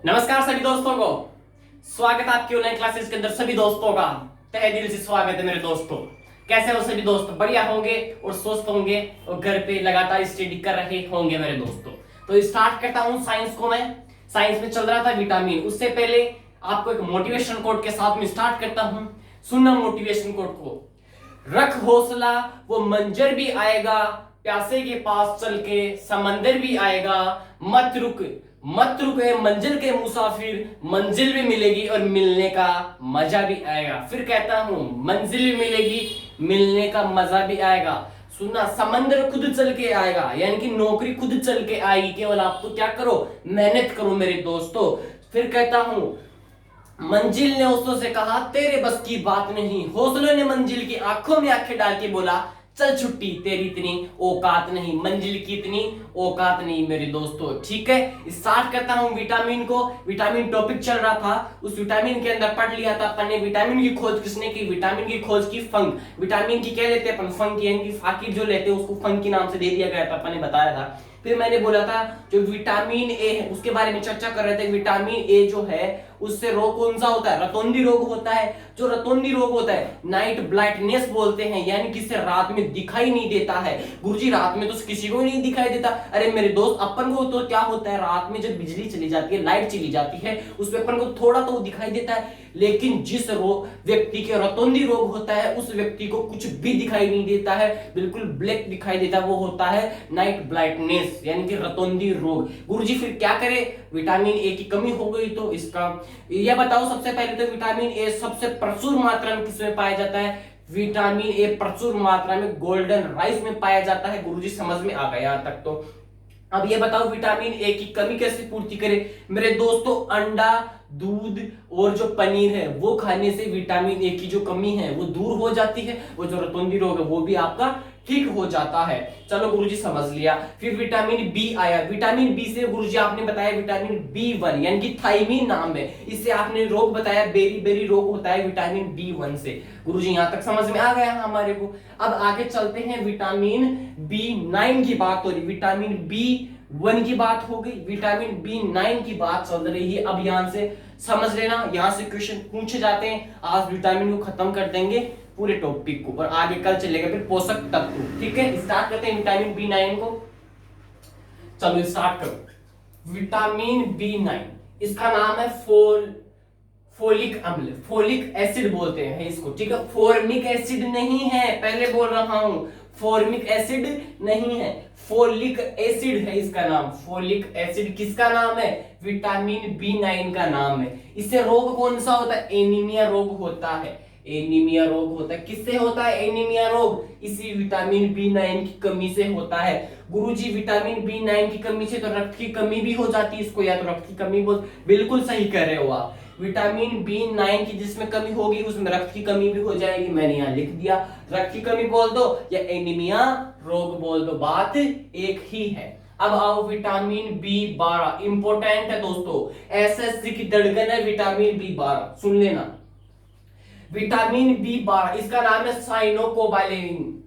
नमस्कार सभी दोस्तों को। स्वागत है आपके ऑनलाइन क्लासेस के अंदर। सभी दोस्तों का तहे दिल से स्वागत है मेरे दोस्तों। कैसे हो सभी दोस्त? बढ़िया होंगे और स्वस्थ होंगे और घर पे लगातार स्टडी कर रहे होंगे मेरे दोस्तों। तो स्टार्ट करता हूं साइंस को। मैं साइंस में चल रहा था विटामिन। उससे पहले आपको एक मोटिवेशन कोट के साथ में स्टार्ट करता हूं। सुनना मोटिवेशन कोट को। रख हौसला, वो मंजर भी आएगा, प्यासे के पास चल के समंदर भी आएगा। मत रुक मत रुके मंजिल के मुसाफिर, मंजिल भी मिलेगी और मिलने का मजा भी आएगा। फिर कहता हूं, मंजिल भी मिलेगी, मिलने का मजा भी आएगा। सुनना, समंदर खुद चल के आएगा, यानी कि नौकरी खुद चल के आएगी। केवल आप तो क्या करो, मेहनत करो मेरे दोस्तों। फिर कहता हूं, मंजिल ने हौसलों से कहा तेरे बस की बात नहीं। हौसलों ने मंजिल की आंखों में आंखें डाल के बोला चल छुट्टी, तेरी इतनी औकात नहीं, मंजिल की इतनी औकात नहीं मेरे दोस्तों। ठीक है, स्टार्ट करता हूं विटामिन को। विटामिन टॉपिक चल रहा था, उस विटामिन के अंदर पढ़ लिया था अपन ने। विटामिन की खोज किसने की? विटामिन की खोज की फंक। विटामिन की क्या लेते हैं अपन? फंक, यानी कि फाकिर जो लेते हैं उसको फंक के नाम से दे दिया गया था, अपन ने बताया था। फिर मैंने बोला था जो विटामिन ए है उसके बारे में चर्चा कर रहे थे। विटामिन ए जो है उससे रोग कौन सा होता है? रतौंधी रोग होता है। जो रतौंधी रोग होता है नाइट ब्लाइंडनेस बोलते हैं, यानी कि इससे रात में दिखाई नहीं देता है। गुरुजी रात में तो किसी को नहीं दिखाई देता। अरे मेरे दोस्त, अपन को तो क्या होता है, रात में जब बिजली चली जाती है, लाइट चली जाती है, उसमें अपन को थोड़ा तो दिखाई देता है। लेकिन जिस व्यक्ति के रतौंधी रोग होता है उस व्यक्ति को कुछ भी दिखाई नहीं देता है, बिल्कुल ब्लैक दिखाई देता है। वो होता है नाइट ब्लाइंडनेस, यानी कि रतौंधी रोग। गुरुजी फिर क्या करे? विटामिन ए की कमी हो गई तो इसका यह बताओ। सबसे पहले तो विटामिन ए सबसे प्रचुर मात्रा में किसमें पाया जाता है? विटामिन ए प्रचुर मात्रा में गोल्डन राइस में पाया जाता है। गुरुजी समझ में आ गया यहां तक तो। अब ये बताओ विटामिन ए की कमी कैसे पूर्ति करें मेरे दोस्तों? अंडा, दूध और जो पनीर है वो खाने से विटामिन ए की जो कमी है वो दूर हो जाती है। वो जो रतौंधी रोग है वो भी आपका ठीक हो जाता है। चलो गुरुजी समझ लिया। फिर विटामिन बी आया। विटामिन बी से गुरुजी आपने बताया विटामिन बी1, यानी कि थाइमीन नाम है। इससे आपने रोग बताया, बेरी बेरी रोग होता है विटामिन बी1 से। गुरुजी यहां तक समझ में आ गया हमारे को। अब आगे चलते हैं, विटामिन बी9 की बात हो रही। विटामिन बी1 की बात हो गई, विटामिन बी9 की बात चल रही है। अब यहां से समझ लेना, यहां से क्वेश्चन पूछे जाते हैं। आज विटामिन को खत्म कर देंगे पूरे टॉपिक को और आगे कल चलेगा फिर पोषक तत्व। ठीक है, स्टार्ट करते हैं विटामिन बी9 को। चलो स्टार्ट करो। विटामिन बी9 इसका नाम है फोलिक अम्ल, फोलिक एसिड बोलते हैं इसको। ठीक है, फॉर्मिक एसिड नहीं है, पहले बोल रहा हूं, फॉर्मिक एसिड नहीं है, फोलिक एसिड है इसका नाम। फोलिक एसिड किसका नाम है? विटामिन बी9 का नाम है। इससे रोग कौन सा होता है? एनीमिया रोग होता है। एनीमिया रोग होता है। किससे होता है एनीमिया रोग? इसी विटामिन बी9 की कमी से होता है। गुरुजी विटामिन बी9 की कमी से तो रक्त की कमी भी हो जाती है इसको, या तो रक्त की कमी बोल, बिल्कुल सही कर रहे हो आप। विटामिन बी9 की जिसमें कमी होगी उसमें रक्त की कमी भी हो जाएगी। मैंने यहां लिख दिया, रक्त की कमी बोल दो या एनीमिया रोग बोल दो, बात एक ही है। अब आओ विटामिन बी12, इंपोर्टेंट है दोस्तों, एसएससी की धड़कन है विटामिन बी12, सुन लेना। विटामिन बी12 इसका नाम है साइनोकोबालेनिन।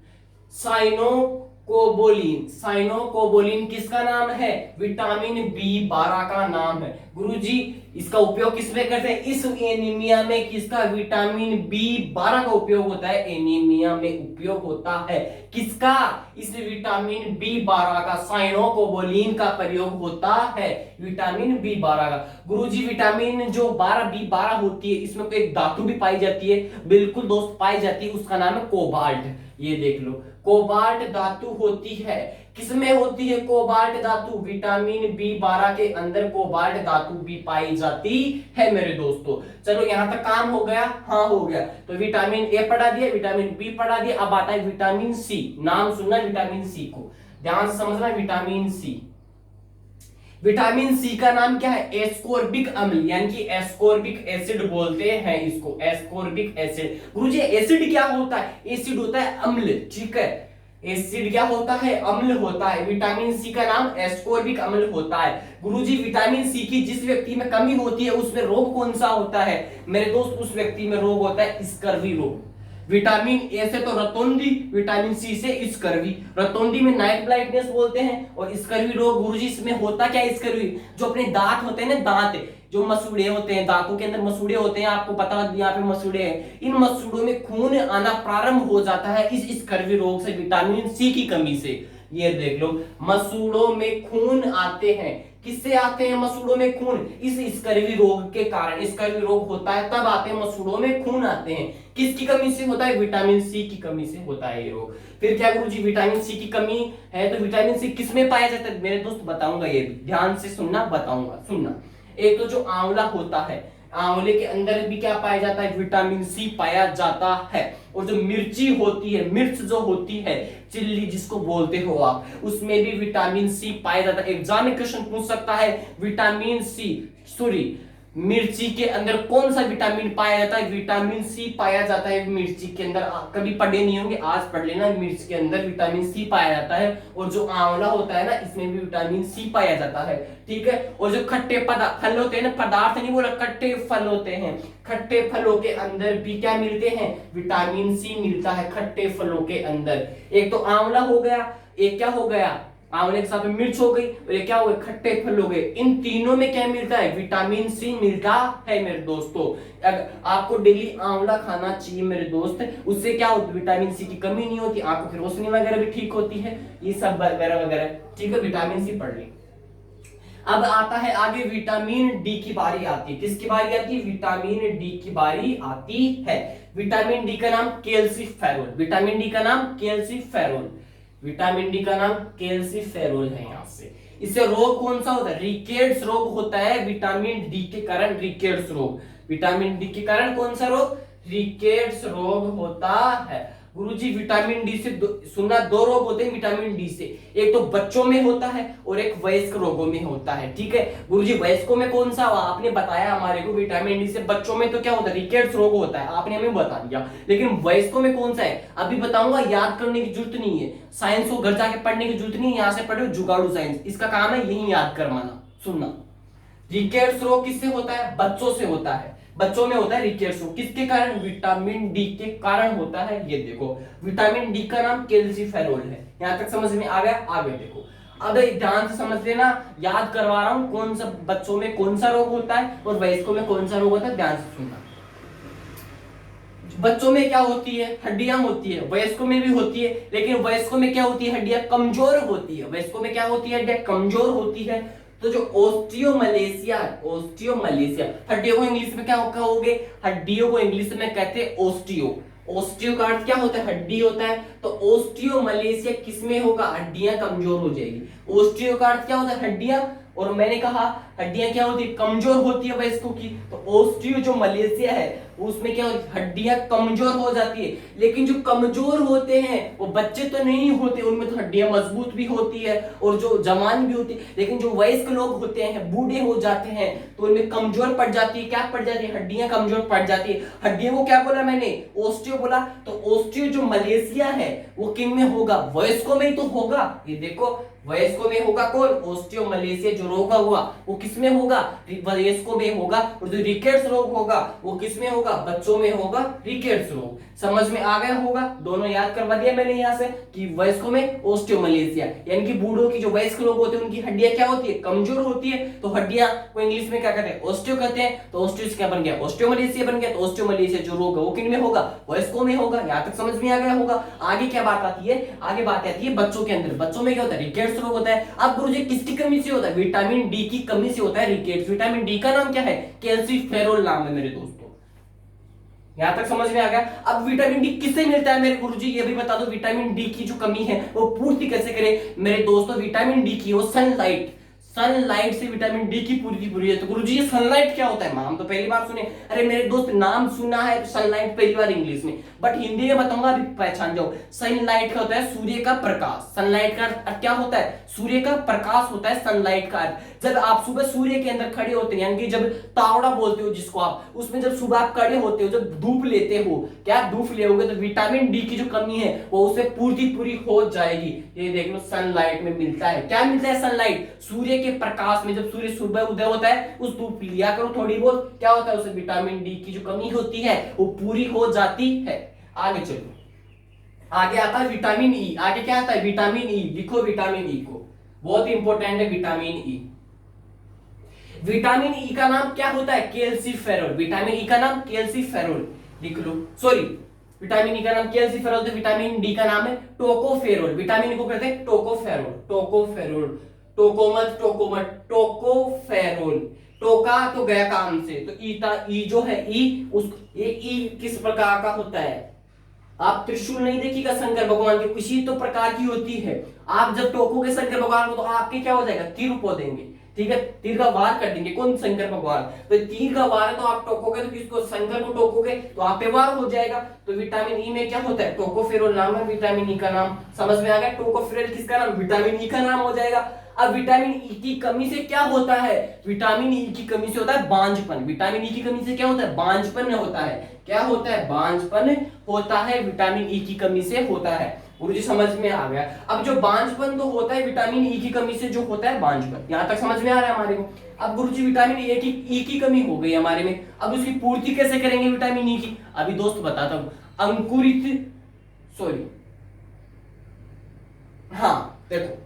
साइनोकोबोलिन किसका नाम है? विटामिन बी12 का नाम है। गुरुजी इसका उपयोग किसमें करते हैं? इस एनीमिया में किसका? विटामिन बी12 का उपयोग होता है, एनीमिया में उपयोग होता है। किसका? इस विटामिन बी12 का, साइनोकोबोलिन का प्रयोग होता है विटामिन बी12 का। गुरुजी विटामिन जो बी12 होती है इसमें एक धातु भी पाई जाती है, बिल्कुल दोस्त पाई जाती है, उसका नाम है कोबाल्ट। ये देख लो, कोबाल्ट धातु होती है। किसमें होती है कोबाल्ट धातु? विटामिन बी12 के अंदर कोबाल्ट धातु भी पाई जाती है मेरे दोस्तों। चलो यहां तक काम हो गया? हाँ हो गया। तो विटामिन ए पढ़ा दिया, विटामिन बी पढ़ा दिया। अब आता है विटामिन सी। नाम सुनना विटामिन सी को, ध्यान से समझना। विटामिन सी, विटामिन सी का नाम क्या है? एस्कोर्बिक अम्ल, यानी कि एस्कोर्बिक एसिड बोलते हैं इसको, एस्कोर्बिक एसिड। गुरुजी एसिड क्या होता है? एसिड होता है अम्ल। ठीक है, एसिड क्या होता है? अम्ल होता है। विटामिन सी का नाम एस्कोर्बिक अम्ल होता है। गुरुजी विटामिन सी की जिस व्यक्ति में कमी होती है उसमें रोग कौन सा होता है मेरे दोस्त? उस व्यक्ति में रोग होता है स्कर्वी रोग। विटामिन ए से तो रतौंधी, विटामिन सी से स्कर्वी। रतौंधी में नाइट ब्लाइंडनेस बोलते हैं, और स्कर्वी रोग गुरुजी इसमें होता क्या है? स्कर्वी जो अपने दांत होते हैं ना, दांत जो मसूड़े होते हैं, दांतों के अंदर मसूड़े होते हैं, आपको पता है यहाँ पे मसूड़े हैं, इन मसूड़ों में खून आना प्रारंभ हो जाता है इस स्कर्वी रोग से, विटामिन सी की कमी से। ये देख लो, मसूड़ों में खून आते हैं। किससे आते हैं मसूड़ों में खून? इस स्कर्वी रोग के कारण। स्कर्वी रोग होता है तब आते हैं, मसूड़ों में खून आते हैं। किसकी कमी से होता है? विटामिन सी की कमी से होता है ये रोग। फिर क्या गुरुजी, विटामिन सी की कमी है तो विटामिन सी किस में पाया जाता है? मेरे दोस्त बताऊंगा, ये भी ध्यान से सुनना, बताऊंगा, सुनना। एक तो जो आंवला होता है, आंवले के अंदर भी क्या पाया जाता है? विटामिन सी पाया जाता है। और जो मिर्ची होती है, मिर्च जो होती है, चिल्ली जिसको बोलते हो आप, उसमें भी विटामिन सी पाया जाता है। एग्जाम में क्वेश्चन पूछ सकता है, विटामिन सी, सॉरी, मिर्ची के अंदर कौन सा विटामिन पाया जाता है? विटामिन सी पाया जाता है मिर्ची के अंदर। कभी पढ़े नहीं होंगे, आज पढ़ लेना, मिर्च के अंदर विटामिन सी पाया जाता है। और जो आंवला होता है ना, इसमें भी विटामिन सी पाया जाता है, ठीक है। और जो खट्टे फल होते हैं ना, पदार्थ नहीं बोला, खट्टे फल होते हैं, खट्टे फलों के अंदर भी क्या मिलते हैं? विटामिन सी मिलता है खट्टे फलों के अंदर। एक तो आंवला हो गया, एक क्या हो गया? आंवले के साथ में मिर्च हो गई, और ये क्या हो गए? खट्टे फल हो गए। इन तीनों में क्या मिलता है? विटामिन सी मिलता है मेरे दोस्तों। अगर आपको डेली आंवला खाना चाहिए मेरे दोस्त, उससे क्या होता है? विटामिन सी की कमी नहीं होती, आंखों की रोशनी वगैरह भी ठीक होती है, ये सब वगैरह वगैरह, ठीक है। विटामिन सी पढ़ ली। अब आता है आगे विटामिन डी की बारी आती है। किसकी बारी आती है? विटामिन डी की बारी आती है। विटामिन डी का नाम कैल्सीफेरोल। विटामिन डी का नाम कैल्सीफेरोल। विटामिन डी का नाम कैल्सीफेरोल है यहां से। इससे रोग कौन सा होता है? रिकेट्स रोग होता है विटामिन डी के कारण। रिकेट्स रोग, विटामिन डी के कारण कौन सा रोग? रिकेट्स रोग होता है। गुरुजी विटामिन डी से सुनना, दो रोग होते हैं विटामिन डी से, एक तो बच्चों में होता है और एक वयस्क रोगों में होता है, ठीक है। गुरुजी वयस्कों में कौन सा? आपने बताया हमारे को, विटामिन डी से बच्चों में तो क्या होता है? रिकेट्स रोग होता है, आपने हमें बता दिया। लेकिन वयस्कों में कौन सा है? अभी बताऊंगा, याद करने की जरूरत नहीं है, साइंस को घर जाके पढ़ने की जरूरत नहीं है, यहाँ से पढ़ो जुगाड़ू साइंस, इसका काम है यही याद करवाना। सुनना, रिकेट्स रोग किससे होता है? बच्चों से होता है, बच्चों में होता है रिकेट्स रोग। किसके कारण? विटामिन डी के कारण होता है। ये देखो, विटामिन डी का नाम कैल्सीफेरोल है। यहां तक समझ में आ गया? आगे देखो, अब ध्यान से समझ लेना, याद करवा रहा हूं कौन सा बच्चों में कौन सा रोग होता है और वयस्कों में कौन सा रोग होता है, ध्यान से सुनना। बच्चों में क्या होती है? हड्डियां होती है। वयस्कों में भी होती है, लेकिन वयस्कों में क्या होती है? हड्डियां कमजोर होती है। वयस्कों में क्या होती है? हड्डियां कमजोर होती है। तो जो ओस्टियोमलेशिया, ओस्टियोमलेशिया, हड्डियों को इंग्लिश में क्या कहोगे? हड्डियों को इंग्लिश में कहते हैं ओस्टियो। ओस्टियो का अर्थ क्या होता है? हड्डी होता है। तो ओस्टियोमलेशिया किसमें होगा? हड्डियां कमजोर हो जाएगी। ओस्टियो का अर्थ क्या होता है? हड्डियां, और मैंने कहा हड्डियां क्या होती है? कमजोर होती है वयस्कों की। तो ओस्टियो जो मलेशिया है उसमें क्या होती है? हड्डियां कमजोर हो जाती है। लेकिन जो कमजोर होते हैं वो बच्चे तो नहीं होते, उनमें तो हड्डियां मजबूत भी होती है और जो जवान भी होती है। लेकिन जो वयस्क लोग होते हैं, बूढ़े हो जाते हैं, तो उनमें कमजोर पड़ जाती है। क्या पड़ जाती है? हड्डियां कमजोर पड़ जाती है। हड्डियों को क्या बोला मैंने? ओस्टियो बोला। तो ओस्टियो जो मलेशिया है वो किन में होगा? वयस्कों में ही तो होगा। ये देखो, वयस्कों में होगा कौन? ओस्टियोमलेशिया जो रोग हुआ वो किसमें होगा? वयस्कों में होगा। और जो रिकेट्स रोग होगा वो किसमें होगा? बच्चों में होगा रिकेट्स रोग। समझ में आ गया होगा? दोनों याद करवा दिया मैंने यहाँ से कि वयस्कों में ओस्टियोमलेशिया, यानी कि बूढ़ों की जो वयस्क लोग होते हैं उनकी हड्डियां क्या होती है? कमजोर होती है। तो हड्डियां को इंग्लिश में क्या कहते हैं? ओस्टियो कहते हैं। तो ओस्टियो से क्या बन गया? ओस्टियोमलेशिया बन गया। तो ओस्टियोमलेशिया जो रोग है वो किन में होगा? वयस्कों में होगा। यहाँ तक समझ में आ गया होगा? आगे क्या बात आती है? आगे बात आती है बच्चों के अंदर। बच्चों में क्या होता है? रिकेट्स रोग होता है। अब गुरुजी किसकी कमी से होता है? विटामिन डी की कमी से होता है रिकेट्स। विटामिन डी का नाम क्या है? कैल्सीफेरोल नाम है मेरे दोस्तों। यहां तक समझ में आ गया? अब विटामिन डी किससे मिलता है मेरे गुरुजी, ये भी बता दो। विटामिन डी की जो कमी है वो पूर्ति कैसे करें मेरे दोस्तों? विटामिन डी की वो सनलाइट, सनलाइट से विटामिन डी की पूरी की पूरी है। तो गुरुजी ये सनलाइट क्या होता है? नाम तो पहली बार सुने। अरे मेरे दोस्त, नाम सुना है सनलाइट पहली बार इंग्लिश में, बट हिंदी में बताऊंगा, अभी पहचान जाओ। सनलाइट का होता है सूर्य का प्रकाश। सनलाइट का अर्थ क्या होता है? सूर्य का प्रकाश होता है सनलाइट का अर्थ। जब आप सुबह सूर्य के अंदर खड़े होते हैं, यानी कि जब तावड़ा बोलते हो जिसको आप, उसमें जब सुबह आप खड़े होते हो, जब धूप लेते हो, क्या धूप लेोगे तो विटामिन डी की जो कमी है वो उससे पूरी पूरी हो जाएगी। ये देख लो, सनलाइट में मिलता है। क्या मिलता है? सनलाइट, सूर्य के प्रकाश में। जब सूर्य सुबह उदय होता है, उस धूप लिया करो थोड़ी बहुत, क्या होता है? उससे विटामिन डी की जो कमी होती है वो पूरी हो जाती है। आगे चलो, आगे आता है विटामिन ई। आगे क्या आता है? Vitamin E. लिखो विटामिन ई को, बहुत इंपॉर्टेंट है विटामिन ई। विटामिन ई का नाम क्या होता है? कैल्सीफेरॉल। विटामिन ई का नाम कैल्सीफेरॉल लिख लो। सॉरी, विटामिन ई का नाम कैल्सीफेरॉल, तो विटामिन डी का नाम है टोकोफेरॉल। विटामिन ई को कहते हैं टोकोफेरॉल। टोकोफेरॉल, टोकोमत, टोकोमत, टोकोफेरॉल। टोका तो गया काम से, तो ई था, ई जो है ई, उस ये ई किस प्रकार का होता है? आप त्रिशूल नहीं देखिएगा शंकर भगवान के, इसी तो प्रकार की होती है। आप जब टोकोगे शंकर भगवान को तो आपके क्या हो जाएगा? तीर पो देंगे, ठीक है, तीर का वार कर देंगे। कौन? शंकर भगवान। तो तीर का वार है, तो आप टोकोगे तो किसको? शंकर को टोकोगे तो आप पे वार हो जाएगा। तो विटामिन ई में क्या होता है? टोकोफेरॉल नाम है विटामिन ई का नाम। समझ में आ गया? टोकोफेरॉल किसका नाम? विटामिन ई का नाम हो जाएगा। अब विटामिन ई की कमी से क्या होता है? विटामिन ई की कमी से होता है बांझपन। विटामिन ई की कमी से क्या होता है? बांझपन होता है। क्या होता है? बांझपन होता है, विटामिन ई की कमी से होता है। गुरुजी समझ में आ गया? अब जो बांझपन तो होता है विटामिन ई की कमी से, जो होता है बांझपन, यहां तक समझ में आ रहा है हमारे को? अब गुरुजी विटामिन ई की कमी हो गई हमारे में, अब उसकी पूर्ति कैसे करेंगे विटामिन ई की? अभी दोस्त बताता हूं। अंकुरित, सॉरी, हाँ देखो,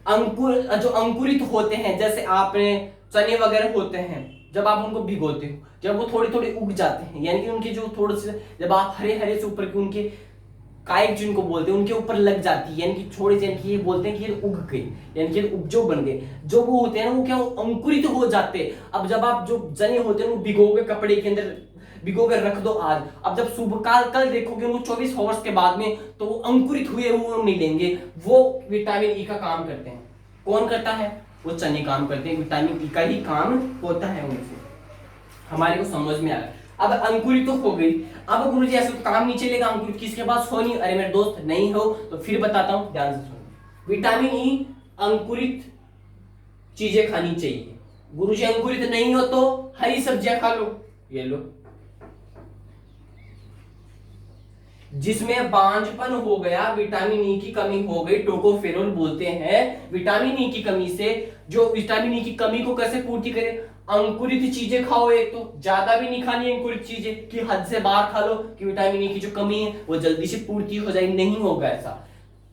अंकुर जो अंकुरित होते हैं, जैसे आपने चने वगैरह होते हैं, जब आप उनको भिगोते हो, जब वो थोड़ी थोड़ी उग जाते हैं, यानी कि उनके जो थोड़े से, जब आप हरे हरे से ऊपर के उनके काइट जिनको बोलते हैं उनके ऊपर लग जाती है, यानी कि छोड़े, यानी कि ये बोलते हैं कि ये उग गई, यानी कि उपजो बन गए, जो वो होते हैं ना, वो क्या अंकुरित हो जाते हैं। अब जब आप जो चने होते हैं वो भिगोगे कपड़े के अंदर, भिगो कर रख दो आज, अब जब सुबह काल कल देखोगे उनको 24 आवर्स के बाद में, तो वो अंकुरित हुए वो मिलेंगे। वो विटामिन ई का काम करते हैं। कौन करता है? वो चने काम करते हैं, विटामिन ई का ही काम होता है उनसे। हमारे को समझ में आ गया? अब अंकुरित तो हो गई। अब गुरुजी ऐसे तो काम नहीं चलेगा, अंकुरित किसके पास हो नहीं? अरे मेरे दोस्त नहीं हो तो फिर बताता हूं, ध्यान से सुनो। विटामिन ई अंकुरित चीजें खानी चाहिए। गुरुजी अंकुरित नहीं हो तो हरी सब्जियां खा लो, ये लो। जिसमें बांझपन हो गया, विटामिन ई की कमी हो गई, टोकोफेरॉल बोलते हैं। विटामिन ई की कमी से, जो विटामिन ई की कमी को कैसे पूर्ति करें? अंकुरित चीजें खाओ। एक तो ज्यादा भी नहीं खानी अंकुरित चीजें कि हद से बाहर खा लो कि विटामिन ई की जो कमी है वो जल्दी से पूर्ति हो जाए, नहीं होगा ऐसा।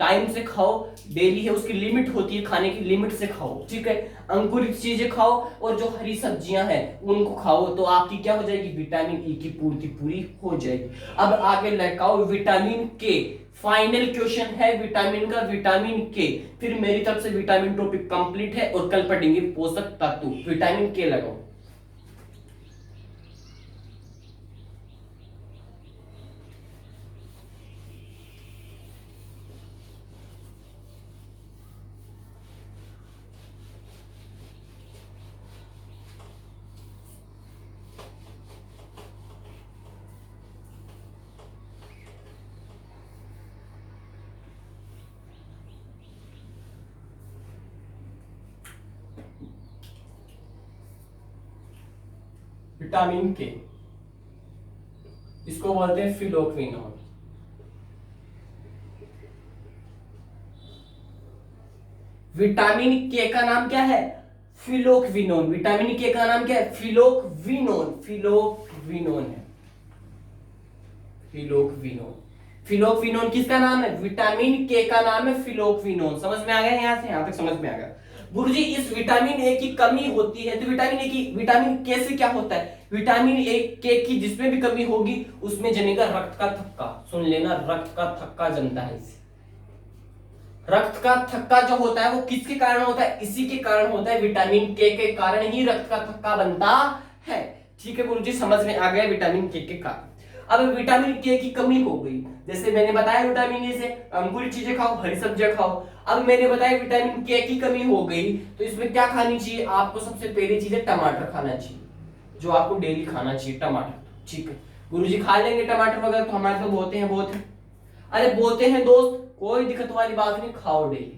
टाइम से खाओ, डेली है, उसकी लिमिट होती है, खाने की लिमिट से खाओ, ठीक है। अंकुरित चीजें खाओ और जो हरी सब्जियां हैं उनको खाओ, तो आपकी क्या हो जाएगी? विटामिन ई की पूर्ति पूरी हो जाएगी। अब आगे लगाओ विटामिन के। फाइनल क्वेश्चन है विटामिन का, विटामिन के। फिर मेरी तरफ से विटामिन टॉपिक कंप्लीट है और कल पढ़ेंगे पोषक तत्व। विटामिन के लगाओ। विटामिन के, इसको बोलते हैं फिलोक्विनोन। विटामिन के का नाम क्या है? फिलोक्विनोन। विटामिन के का नाम क्या है? फिलोक्विनोन। फिलोक्विनोन है, फिलोक्विनोन। फिलोक्विनोन किसका नाम है? विटामिन के का नाम है फिलोक्विनोन। समझ में आ गया? यहां से यहां तक समझ में आ गया? गुरुजी इस विटामिन ए की कमी होती है, तो विटामिन के से क्या होता है? विटामिन ए के की जिसमें भी कमी होगी उसमें जमेगा रक्त का थक्का। सुन लेना, रक्त का थक्का जमता है इससे। रक्त का थक्का जो होता है वो किसके कारण होता है? इसी के कारण होता है, विटामिन के कारण ही रक्त का थक्का बनता है। ठीक है गुरुजी, समझ में आ गया विटामिन के कारण। अब विटामिन के की कमी हो गई, जैसे मैंने बताया विटामिन ए से अंकुरित चीजें खाओ, हरी सब्जियां खाओ। अब मैंने बताया विटामिन के की कमी हो गई तो इसमें क्या खानी चाहिए आपको? सबसे पहली चीज है टमाटर खाना चाहिए, जो आपको डेली खाना चाहिए टमाटर। ठीक है गुरुजी, खा लेंगे टमाटर वगैरह तो हमारे तो बोते हैं, बोते हैं, अरे बोते हैं दोस्त, कोई दिक्कत वाली बात नहीं, खाओ डेली।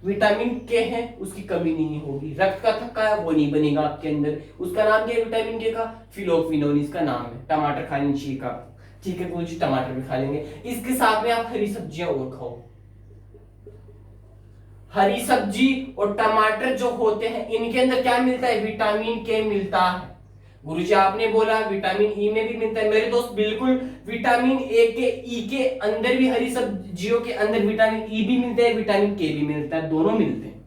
विटामिन के है उसकी कमी नहीं होगी। रक्त का थक्का है वो नहीं बनेगा आपके अंदर। उसका नाम क्या है विटामिन के का? फिलोक्विनोन इसका नाम है। टमाटर खानी चाहिए का, ठीक है कुछ टमाटर भी खा लेंगे। इसके साथ में आप हरी सब्जियां और खाओ। हरी सब्जी और टमाटर जो होते हैं इनके अंदर क्या मिलता है? विटामिन के मिलता है। गुरुजी आपने बोला विटामिन ई में भी मिलता है मेरे दोस्त, बिल्कुल। विटामिन ए के ई के अंदर भी, हरी सब्जियों के अंदर विटामिन ई भी मिलता है, विटामिन के भी मिलता है, दोनों मिलते हैं।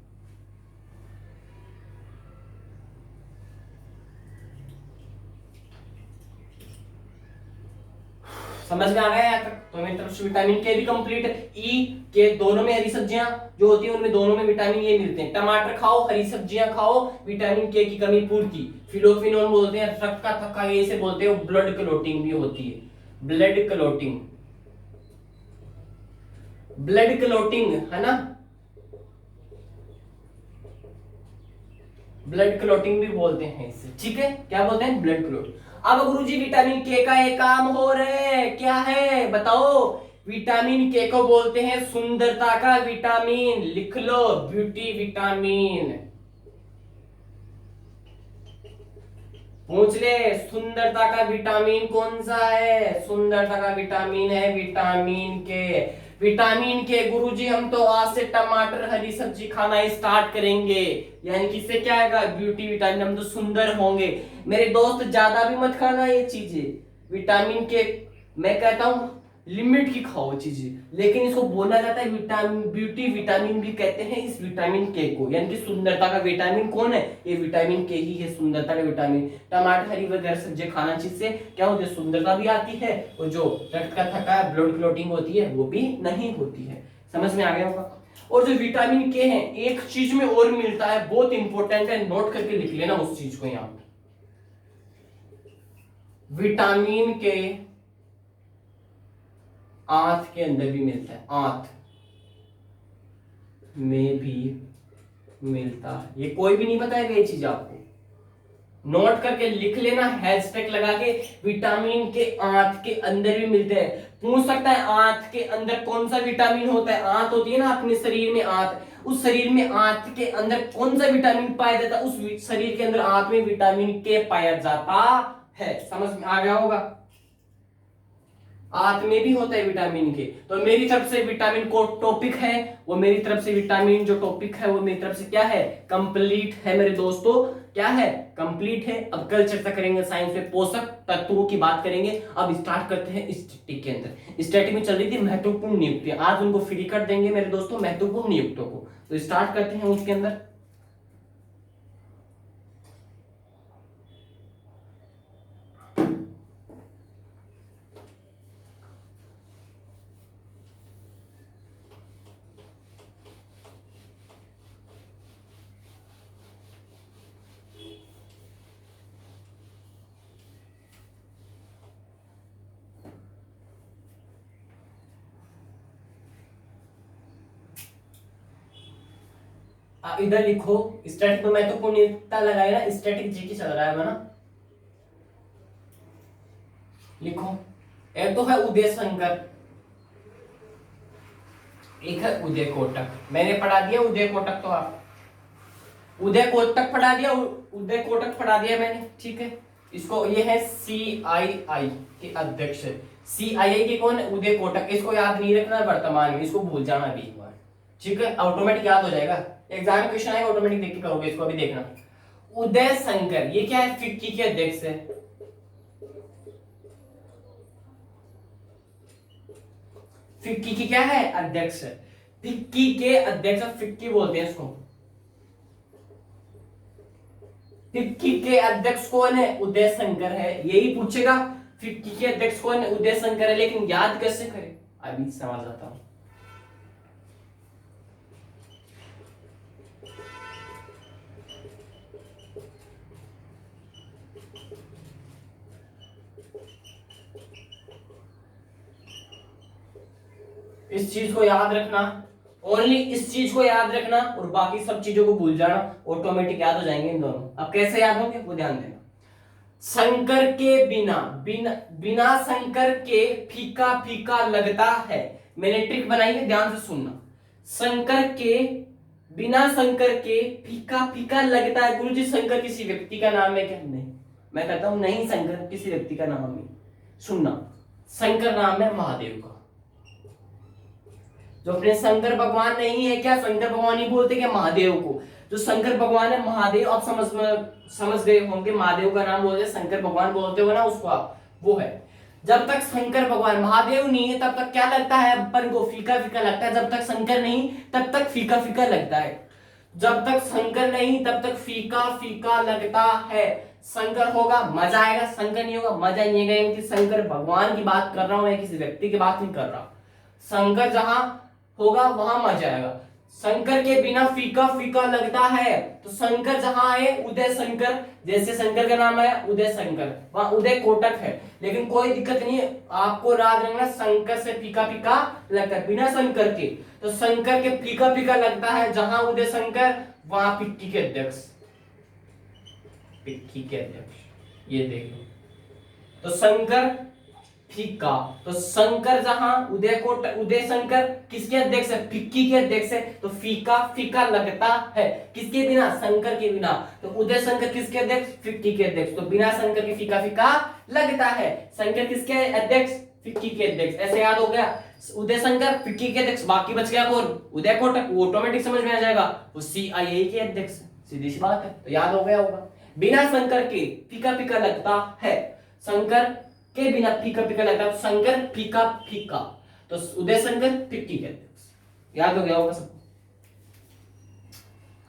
समझ में आ गया यहाँ तक? तो मेरी तरफ से विटामिन के भी कंप्लीट है। ई के दोनों में, हरी सब्जियां जो होती है उनमें दोनों में विटामिन ए मिलते हैं। टमाटर खाओ, हरी सब्जियां खाओ, विटामिन के की कमी पूर्ति। फिलोक्विनोन बोलते हैं, रक्त का थक्का ये से बोलते हैं, ब्लड क्लोटिंग भी होती है, ब्लड क्लोटिंग, ब्लड क्लोटिंग है ना, ब्लड क्लोटिंग भी बोलते हैं इसे, ठीक है, क्या बोलते हैं, ब्लड क्लोट। अब गुरुजी विटामिन के का एक काम हो रहे क्या है बताओ? विटामिन के को बोलते हैं सुंदरता का विटामिन, लिख लो, ब्यूटी विटामिन। पूछ ले, सुंदरता का विटामिन कौन सा है? सुंदरता का विटामिन है विटामिन के। विटामिन के गुरुजी हम तो आज से टमाटर हरी सब्जी खाना स्टार्ट करेंगे, यानी कि इससे क्या आएगा, ब्यूटी विटामिन, हम तो सुंदर होंगे। मेरे दोस्त ज्यादा भी मत खाना ये चीजें, विटामिन के मैं कहता हूं लिमिट की खाओ चीजें, लेकिन इसको बोला जाता है विटामिन, ब्यूटी विटामिन भी कहते हैं इस विटामिन के को, यानी कि सुंदरता का विटामिन कौन है? ये विटामिन के ही है, सुंदरता का विटामिन। टमाटर हरी वगैरह सब्जी खाना, जिससे क्या होती है, सुंदरता भी आती है, और जो रक्त का थक्का ब्लड क्लोटिंग होती है वो भी नहीं होती है। समझ में आ गया होगा? और जो विटामिन के है एक चीज में और मिलता है, बहुत इंपॉर्टेंट है, नोट करके लिख लेना उस चीज को। यहां विटामिन के आंत के अंदर भी मिलता है, आंत में भी मिलता है। ये कोई भी नहीं बताएगा ये चीज आपको, नोट करके लिख लेना, हैशटैग लगा के, विटामिन के आंत के अंदर भी मिलते हैं। पूछ सकता है आंत के अंदर कौन सा विटामिन होता है? आंत होती है ना अपने शरीर में, आंत, उस शरीर में आंत के अंदर कौन सा विटामिन पाया जाता है? उस शरीर के अंदर आंत में विटामिन के पाया जाता है। समझ में आ गया होगा? आंत में भी होता है विटामिन के। तो मेरी तरफ से विटामिन को टॉपिक है वो, मेरी तरफ से विटामिन जो टॉपिक है वो मेरी तरफ से क्या है, कंप्लीट है मेरे दोस्तों, क्या है, कंप्लीट है। अब कल चर्चा करेंगे साइंस में पोषक तत्वों की बात करेंगे। अब स्टार्ट करते हैं स्टैटिक के अंदर। स्टैटिक में चल रही थी महत्वपूर्ण नियुक्तियां, आज उनको फ्री कर देंगे मेरे दोस्तों, महत्वपूर्ण नियुक्तों को। तो स्टार्ट करते हैं उसके अंदर। इधर लिखो, स्टैटिक में महत्वपूर्णता लगाए ना, स्टैटिक जी की चल रहा है ना, लिखो। एक तो है उदय शंकर, एक है उदय कोटक। मैंने पढ़ा दिया उदय कोटक, तो आप उदय कोटक पढ़ा दिया, उदय कोटक पढ़ा दिया मैंने, ठीक है। इसको, ये है CII के अध्यक्ष, CII के कौन है, उदय कोटक। इसको याद नहीं रखना वर्तमान में, इसको भूल जाना अभी एक बार, ठीक है, ऑटोमेटिक याद हो जाएगा। एग्जाम क्वेश्चन आएगा ऑटोमेटिक देख के करोगे, इसको अभी देखना। उदय शंकर ये क्या है, फिक्की के अध्यक्ष है। फिक्की की क्या है, अध्यक्ष है। फिक्की के अध्यक्ष, फिक्की बोलते हैं इसको। फिक्की के अध्यक्ष कौन है, उदय शंकर है, यही पूछेगा। फिक्की के अध्यक्ष कौन है, उदय शंकर है, लेकिन याद कैसे करें अभी समझ आता हूं। इस चीज को याद रखना, ओनली इस चीज को याद रखना, और बाकी सब चीजों को भूल जाना, ऑटोमेटिक याद हो जाएंगे इन दोनों। अब कैसे याद होंगे वो ध्यान देना। शंकर के बिना, बिना शंकर के फीका फीका लगता है। मैंने ट्रिक बनाई है, ध्यान से सुनना। शंकर के बिना, शंकर के फीका फीका लगता है। गुरुजी शंकर किसी व्यक्ति का नाम है क्या? नहीं, मैं कहता हूं नहीं, शंकर किसी व्यक्ति का नाम नहीं। सुनना, शंकर नाम है महादेव का। जो अपने शंकर भगवान नहीं है क्या, शंकर भगवान ही बोलते क्या महादेव को? जो शंकर भगवान है, महादेव, आप समझ गए होंगे, महादेव का नाम बोलते हैं, शंकर भगवान बोलते हो ना उसको आप, वो है। जब तक शंकर भगवान, महादेव नहीं है तब तक क्या लगता है अपन को, फीका फीका लगता है। जब तक शंकर नहीं तब तक फीका फीका लगता है। जब तक शंकर नहीं तब तक फीका फीका लगता है। शंकर होगा मजा आएगा, शंकर नहीं होगा मजा नहीं आएगा। यानी कि शंकर भगवान की बात कर रहा हूं, मैं किसी व्यक्ति की बात नहीं कर रहा। शंकर जहां होगा वहां मजा आएगा। शंकर के बिना फीका फीका लगता है। तो शंकर जहां है, उदय शंकर, जैसे शंकर का नाम है उदय शंकर, वहां उदय कोटक है। लेकिन कोई दिक्कत नहीं है, आपको याद रखना शंकर से फीका फीका लगता है, बिना शंकर के। तो शंकर के फीका फीका लगता है, जहां उदय शंकर वहां पिट्ठी के अध्यक्ष, पिट्ठी के अध्यक्ष, ये देखो। तो शंकर फीका, तो शंकर जहां उदय शंकर किसके अध्यक्ष है, फिक्की के अध्यक्ष है। तो फीका फीका लगता है किसके बिना, शंकर के बिना। तो उदय शंकर किसके अध्यक्ष, फिक्की के अध्यक्ष। तो बिना शंकर के फीका फीका लगता है। शंकर किसके अध्यक्ष, फिक्की के अध्यक्ष। ऐसे याद हो गया, उदय शंकर फिक्की के अध्यक्ष, बाकी बच गया कौन, उदय कोटक, वो ऑटोमेटिक समझ में आ जाएगा, वो CIA के अध्यक्ष, सीधी सी बात है। तो याद हो गया होगा, बिना शंकर के फीका फीका लगता है, शंकर के बिना फीका फीका लगता है। तो शंकर फीका फीका, तो उदय शंकर फिक्की के अध्यक्ष, याद हो गया होगा सबको।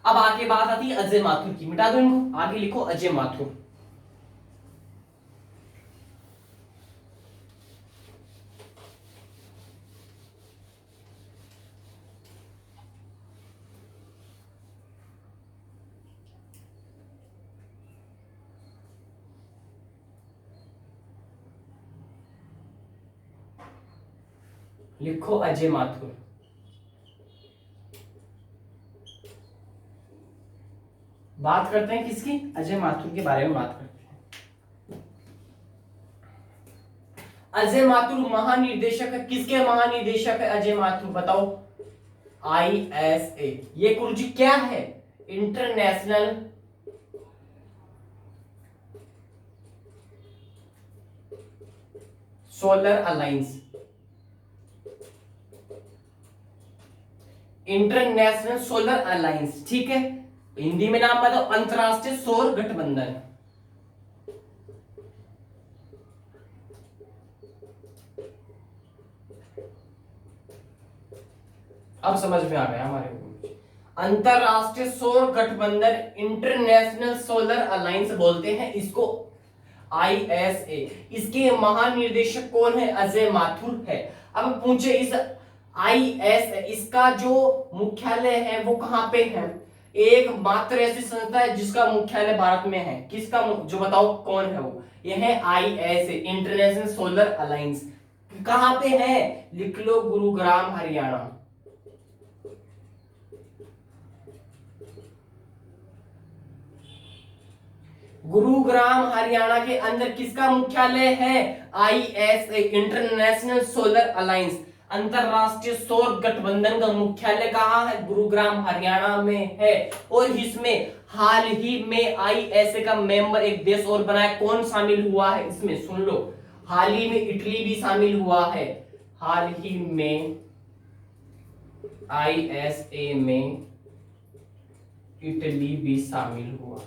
अब आगे बात आती है अजय माथुर की, मिटा दो इनको, आगे लिखो अजय माथुर। लिखो अजय माथुर। बात करते हैं किसकी, अजय माथुर के बारे में बात करते हैं। अजय माथुर महानिर्देशक है, किसके महानिर्देशक है अजय माथुर, बताओ। ISA, ये कुर्जी क्या है, international solar alliance, international solar alliance, ठीक है। हिंदी में नाम बताओ, अंतरराष्ट्रीय सौर गठबंधन। अब समझ में आ गया हमारे को, अंतरराष्ट्रीय सौर गठबंधन, इंटरनेशनल सोलर अलायंस बोलते हैं इसको, ISA। इसके महानिर्देशक कौन है, अजय माथुर है। अब पूछे इस ISA, इसका जो मुख्यालय है वो कहां पे है, एक मात्र ऐसी संस्था है जिसका मुख्यालय भारत में है, किसका, जो बताओ कौन है वो, यह है ISA, इंटरनेशनल सोलर अलायंस। कहां पे है, लिख लो, गुरुग्राम हरियाणा। गुरुग्राम हरियाणा के अंदर किसका मुख्यालय है, ISA, इंटरनेशनल सोलर अलायंस, अंतरराष्ट्रीय सौर गठबंधन का मुख्यालय कहां है, गुरुग्राम हरियाणा में है। और इसमें हाल ही में ISA का मेंबर एक देश और बना है, कौन शामिल हुआ है इसमें, सुन लो, हाल ही में इटली भी शामिल हुआ है। हाल ही में ISA में इटली भी शामिल हुआ,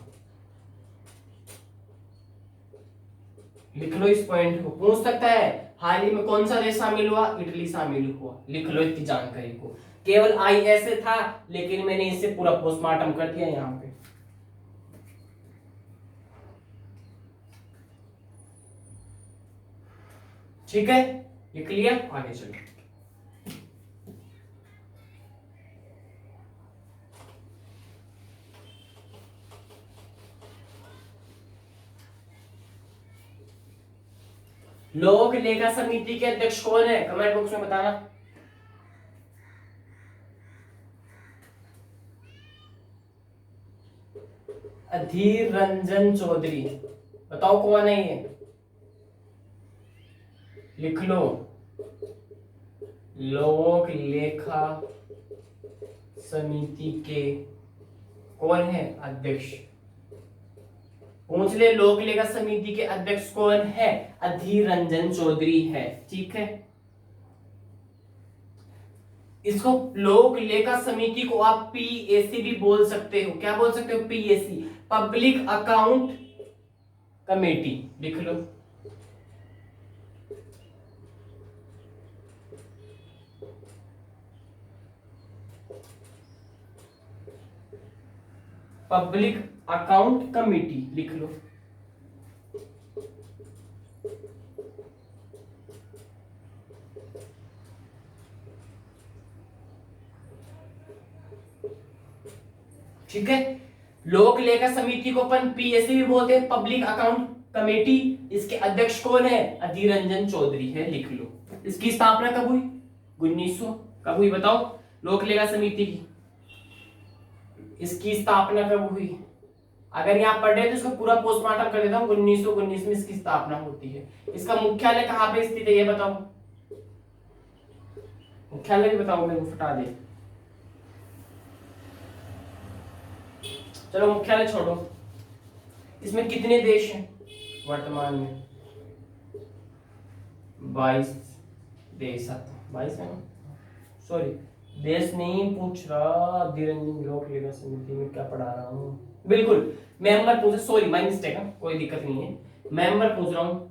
लिख लो इस पॉइंट को, पूछ सकता है हाल ही में कौन सा देश शामिल हुआ, इटली शामिल हुआ, लिख लो इतनी जानकारी को। केवल ISA था लेकिन मैंने इससे पूरा पोस्टमार्टम कर दिया यहां पे। ठीक है, लिख लिया, आगे चलो। लोक लेखा समिति के अध्यक्ष कौन है, कमेंट बॉक्स में बताना। अधीर रंजन चौधरी, बताओ कौन है ये, लिख लो, लोक लेखा समिति के कौन है अध्यक्ष, पूछ ले, लोक लेखा समिति के अध्यक्ष कौन है, अधीर रंजन चौधरी है, ठीक है। इसको लोक लेखा समिति को आप पीएसी भी बोल सकते हो। क्या बोल सकते हो? PAC, public account committee. लिख लो। पब्लिक अकाउंट कमेटी लिख लो। ठीक है, लोक लेखा समिति को अपन पीएससी भी बोलते हैं, पब्लिक अकाउंट कमेटी। इसके अध्यक्ष कौन है? अधीर रंजन चौधरी है। लिख लो। इसकी स्थापना कब हुई? 1900। कब हुई बताओ? लोक लेखा समिति की इसकी स्थापना कब हुई? अगर यहाँ पढ़ रहे तो इसका पूरा पोस्टमार्टम कर देता हूँ। 1919 में इसकी स्थापना होती है। इसका मुख्यालय कहाँ पे स्थित है ये बताओ? मुख्यालय भी बताओ, मेरे को फटा दे। चलो मुख्यालय छोड़ो। इसमें कितने देश हैं वर्तमान में? 22 देश। 22 है ना? सॉरी, देश नहीं पूछ रहा, निरंजन लोक लेखा समिति में क्या पढ़ा रहा हूँ। बिल्कुल मेंबर पूछ, सॉरी माय मिस्टेक है, कोई दिक्कत नहीं है। मेंबर पूछ रहा हूँ।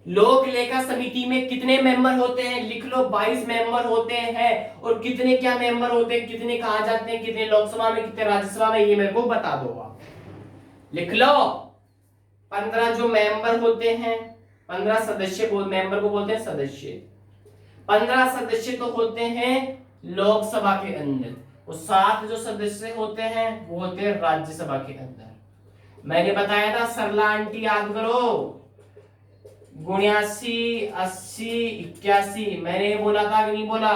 लोक लेखा समिति में कितने मेंबर होते हैं? लिख लो। 22 मेंबर होते हैं। और कितने क्या मेंबर होते हैं, कितने कहा जाते हैं, कितने लोकसभा में, कितने राज्यसभा में, ये मेरे को बता दो आप। लिख लो। 15 जो मेंबर होते हैं, 15 सदस्य मेंबर को बोलते हैं सदस्य। 15 सदस्य तो होते हैं लोकसभा के अंदर, और 7 जो सदस्य होते हैं वो होते हैं राज्यसभा के अंदर। मैंने बताया था, सरला आंटी याद करो, 79, 80, 81। मैंने बोला था कि नहीं बोला?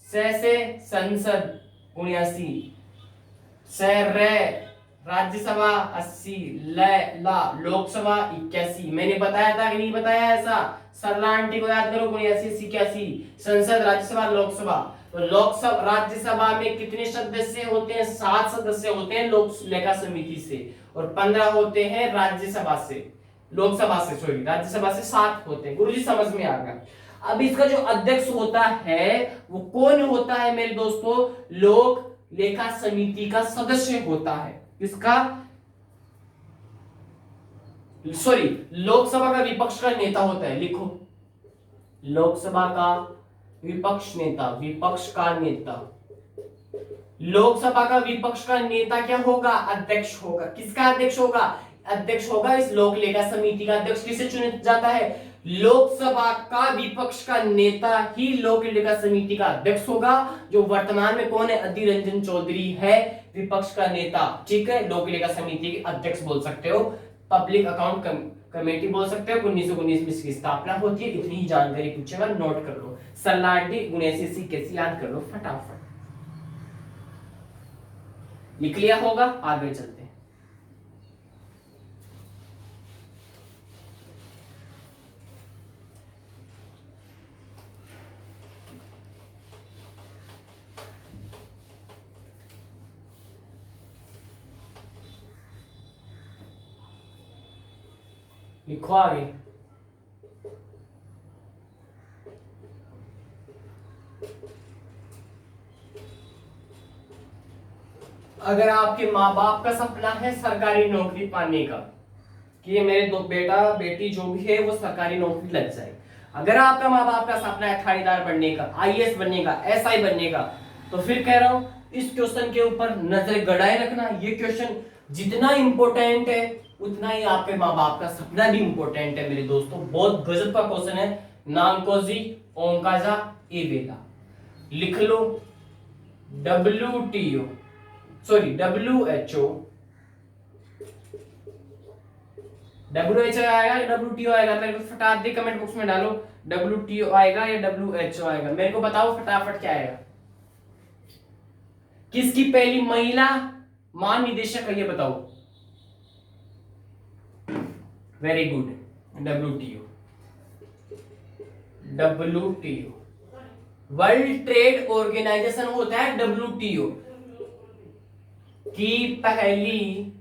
से संसद 79, से रे राज्यसभा 80, ला लोकसभा 81। मैंने बताया था कि नहीं बताया? ऐसा सरला आंटी को याद करो। 79, 81 संसद, राज्यसभा, लोकसभा। तो लोकसभा राज्यसभा में कितने सदस्य होते हैं? 7 सदस्य होते हैं लोक लेखा समिति से, और 15 होते हैं राज्यसभा से, लोकसभा से, सॉरी राज्यसभा से 7 होते हैं। गुरुजी समझ में आ गया। अब इसका जो अध्यक्ष होता है वो कौन होता है मेरे दोस्तों? लोक लेखा समिति का सदस्य होता है। इसका सॉरी, लोकसभा का विपक्ष का नेता होता है। लिखो, लोकसभा का विपक्ष नेता, विपक्ष का नेता। लोकसभा का विपक्ष का नेता क्या होगा? अध्यक्ष होगा। किसका अध्यक्ष होगा? अध्यक्ष होगा इस लोक लेखा समिति का। अध्यक्ष किसे चुना जाता है? लोकसभा का विपक्ष का नेता ही लोक लेखा समिति का अध्यक्ष होगा, जो वर्तमान में कौन है? अधीर रंजन चौधरी है, विपक्ष का नेता। ठीक है, लोक लेखा समिति के अध्यक्ष बोल सकते हो, पब्लिक अकाउंट कमेटी बोल सकते हो। 1919 में इसकी स्थापना होती है। इतनी ही जानकारी पूछेगा, नोट कर लो। सलाटी 79 कैसे याद कर लो फटाफट। लिख लिया होगा, आगे चलते हैं। लिखो आगे। अगर आपके माँ बाप का सपना है सरकारी नौकरी पाने का, कि ये मेरे दो बेटा बेटी जो भी है वो सरकारी नौकरी लग जाए, अगर आपका माँ बाप का सपना है थानेदार बनने का, आईएएस बनने का, एसआई बनने का, तो फिर कह रहा हूं इस क्वेश्चन के ऊपर नजर गड़ाए रखना। ये क्वेश्चन जितना इंपॉर्टेंट है उतना ही आपके माँ बाप का सपना भी इंपॉर्टेंट है मेरे दोस्तों। बहुत गजब का क्वेश्चन है। नानकोजी ओंकाजा एवेला। लिख लो। WTO सॉरी WHO, WHO आएगा या WTO आएगा? मेरे को फटाफट दे, कमेंट बॉक्स में डालो। WTO आएगा या WHO आएगा? मेरे को बताओ फटाफट क्या आएगा। किसकी पहली महिला महानिदेशक है ये बताओ। Very good, WTO world trade organisation होता है WTO की पहली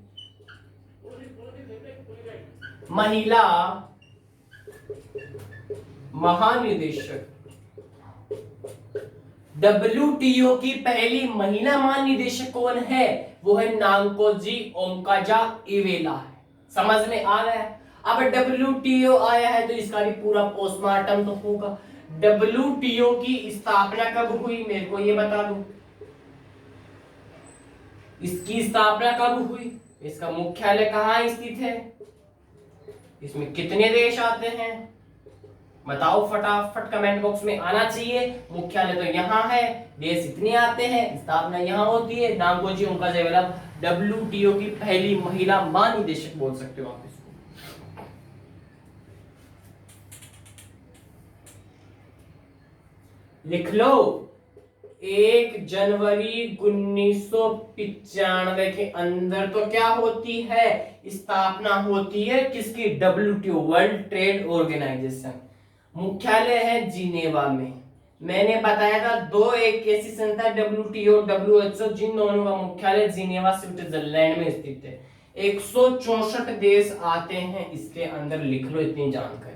महिला महानिदेशक WTO की पहली महिला महानिदेशक कौन है? वो है नांकोजी ओंकाजा-इवेला है। समझ में आ गया? अब WTO आया है तो इसका भी पूरा पोस्टमार्टम तो होगा। WTO की स्थापना कब हुई, मेरे को ये बता दो। इसकी स्थापना कब हुई? इसका मुख्यालय कहाँ स्थित है? इसमें कितने देश आते हैं? बताओ फटाफट, कमेंट बॉक्स में आना चाहिए। मुख्यालय तो यहाँ है, देश इतने आते हैं, स्थापना यहाँ होती है। नांकोजी ओंकाजा-इवेला WTO की पहली महिला महानिदेशक बोल सकते हो आप इसको। लिख लो, 1 जनवरी 1995 के अंदर तो क्या होती है? स्थापना होती है किसकी? WTO, world trade organisation. मुख्यालय है जिनेवा में। मैंने बताया था दो एक ऐसी संस्था WTO, WHO, जिन दोनों का मुख्यालय जिनेवा स्विट्जरलैंड में स्थित है। 164 देश आते हैं इसके अंदर, लिख लो इतनी जानकारी।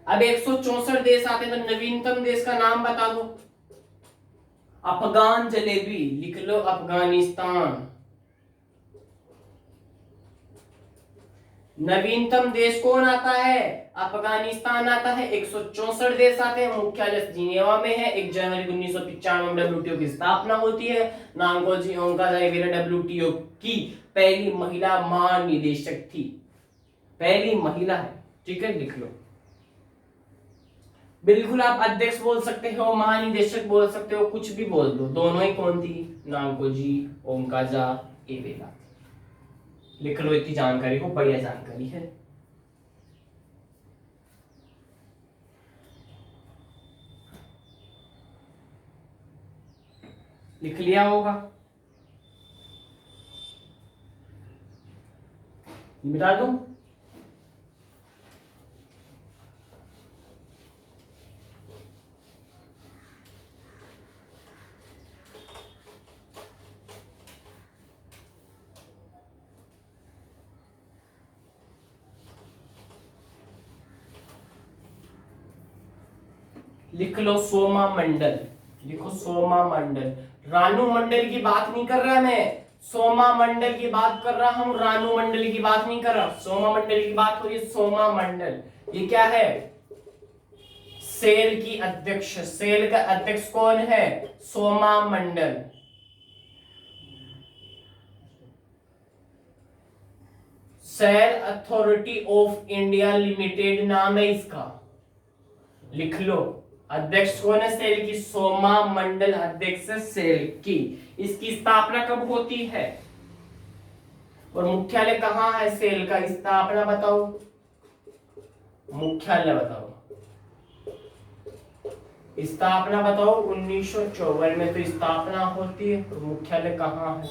अब 164 देश आते हैं तो नवीनतम देश का नाम बता दो। अफगान जलेबी, लिख लो अफगानिस्तान। नवीनतम देश कौन आता है? अफगानिस्तान आता है। 164 देश आते हैं, मुख्यालय जिनेवा में है। 1 जनवरी 1995 में WTO की स्थापना होती है। नांकोजी ओंकाजा-इवेला WTO की पहली महिला महानिदेशक थी, पहली महिला है। ठीक है, लिख लो। बिल्कुल, आप अध्यक्ष बोल सकते हो, महानिदेशक बोल सकते हो, कुछ भी बोल दो। दोनों ही कौन थी? नांकोजी ओंकाजा-इवेला। लिख लो इतनी जानकारी को, बढ़िया जानकारी है। लिख लिया होगा, बता दूं? लिख लो सोमा मंडल। लिखो सोमा मंडल। रानू मंडल की बात नहीं कर रहा मैं, सोमा मंडल की बात कर रहा हूं। रानू मंडल की बात नहीं कर रहा, सोमा मंडल की बात हो रही है। सोमा मंडल ये क्या है? सेल की अध्यक्ष। सेल का अध्यक्ष कौन है? Soma Mondal. SAIL authority of India limited नाम है इसका, लिख लो। अध्यक्ष कौन है सेल की? सोमा मंडल अध्यक्ष सेल की। इसकी स्थापना कब होती है और मुख्यालय कहाँ है सेल का? स्थापना बताओ, मुख्यालय बताओ, स्थापना बताओ। 1954 में तो स्थापना होती है, तो मुख्यालय कहाँ है?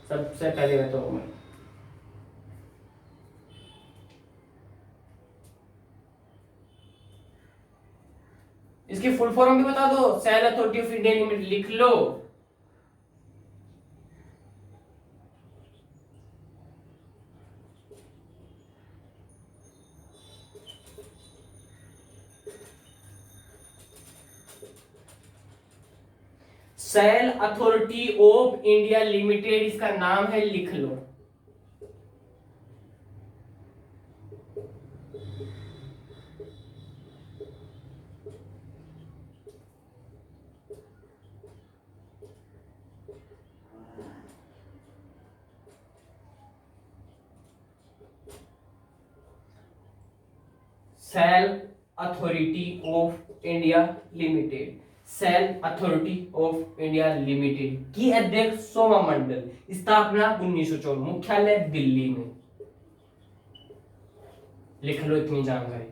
सबसे पहले बताओ मैं। इसकी फुल फॉर्म भी बता दो। SAIL authority of India limited, लिख लो। SAIL authority of India limited इसका नाम है, लिख लो। SAIL authority of India limited, SAIL authority of India limited की अध्यक्ष सोमा मंडल। स्थापना 1954, मुख्यालय दिल्ली में। लिख लो इतनी जानकारी।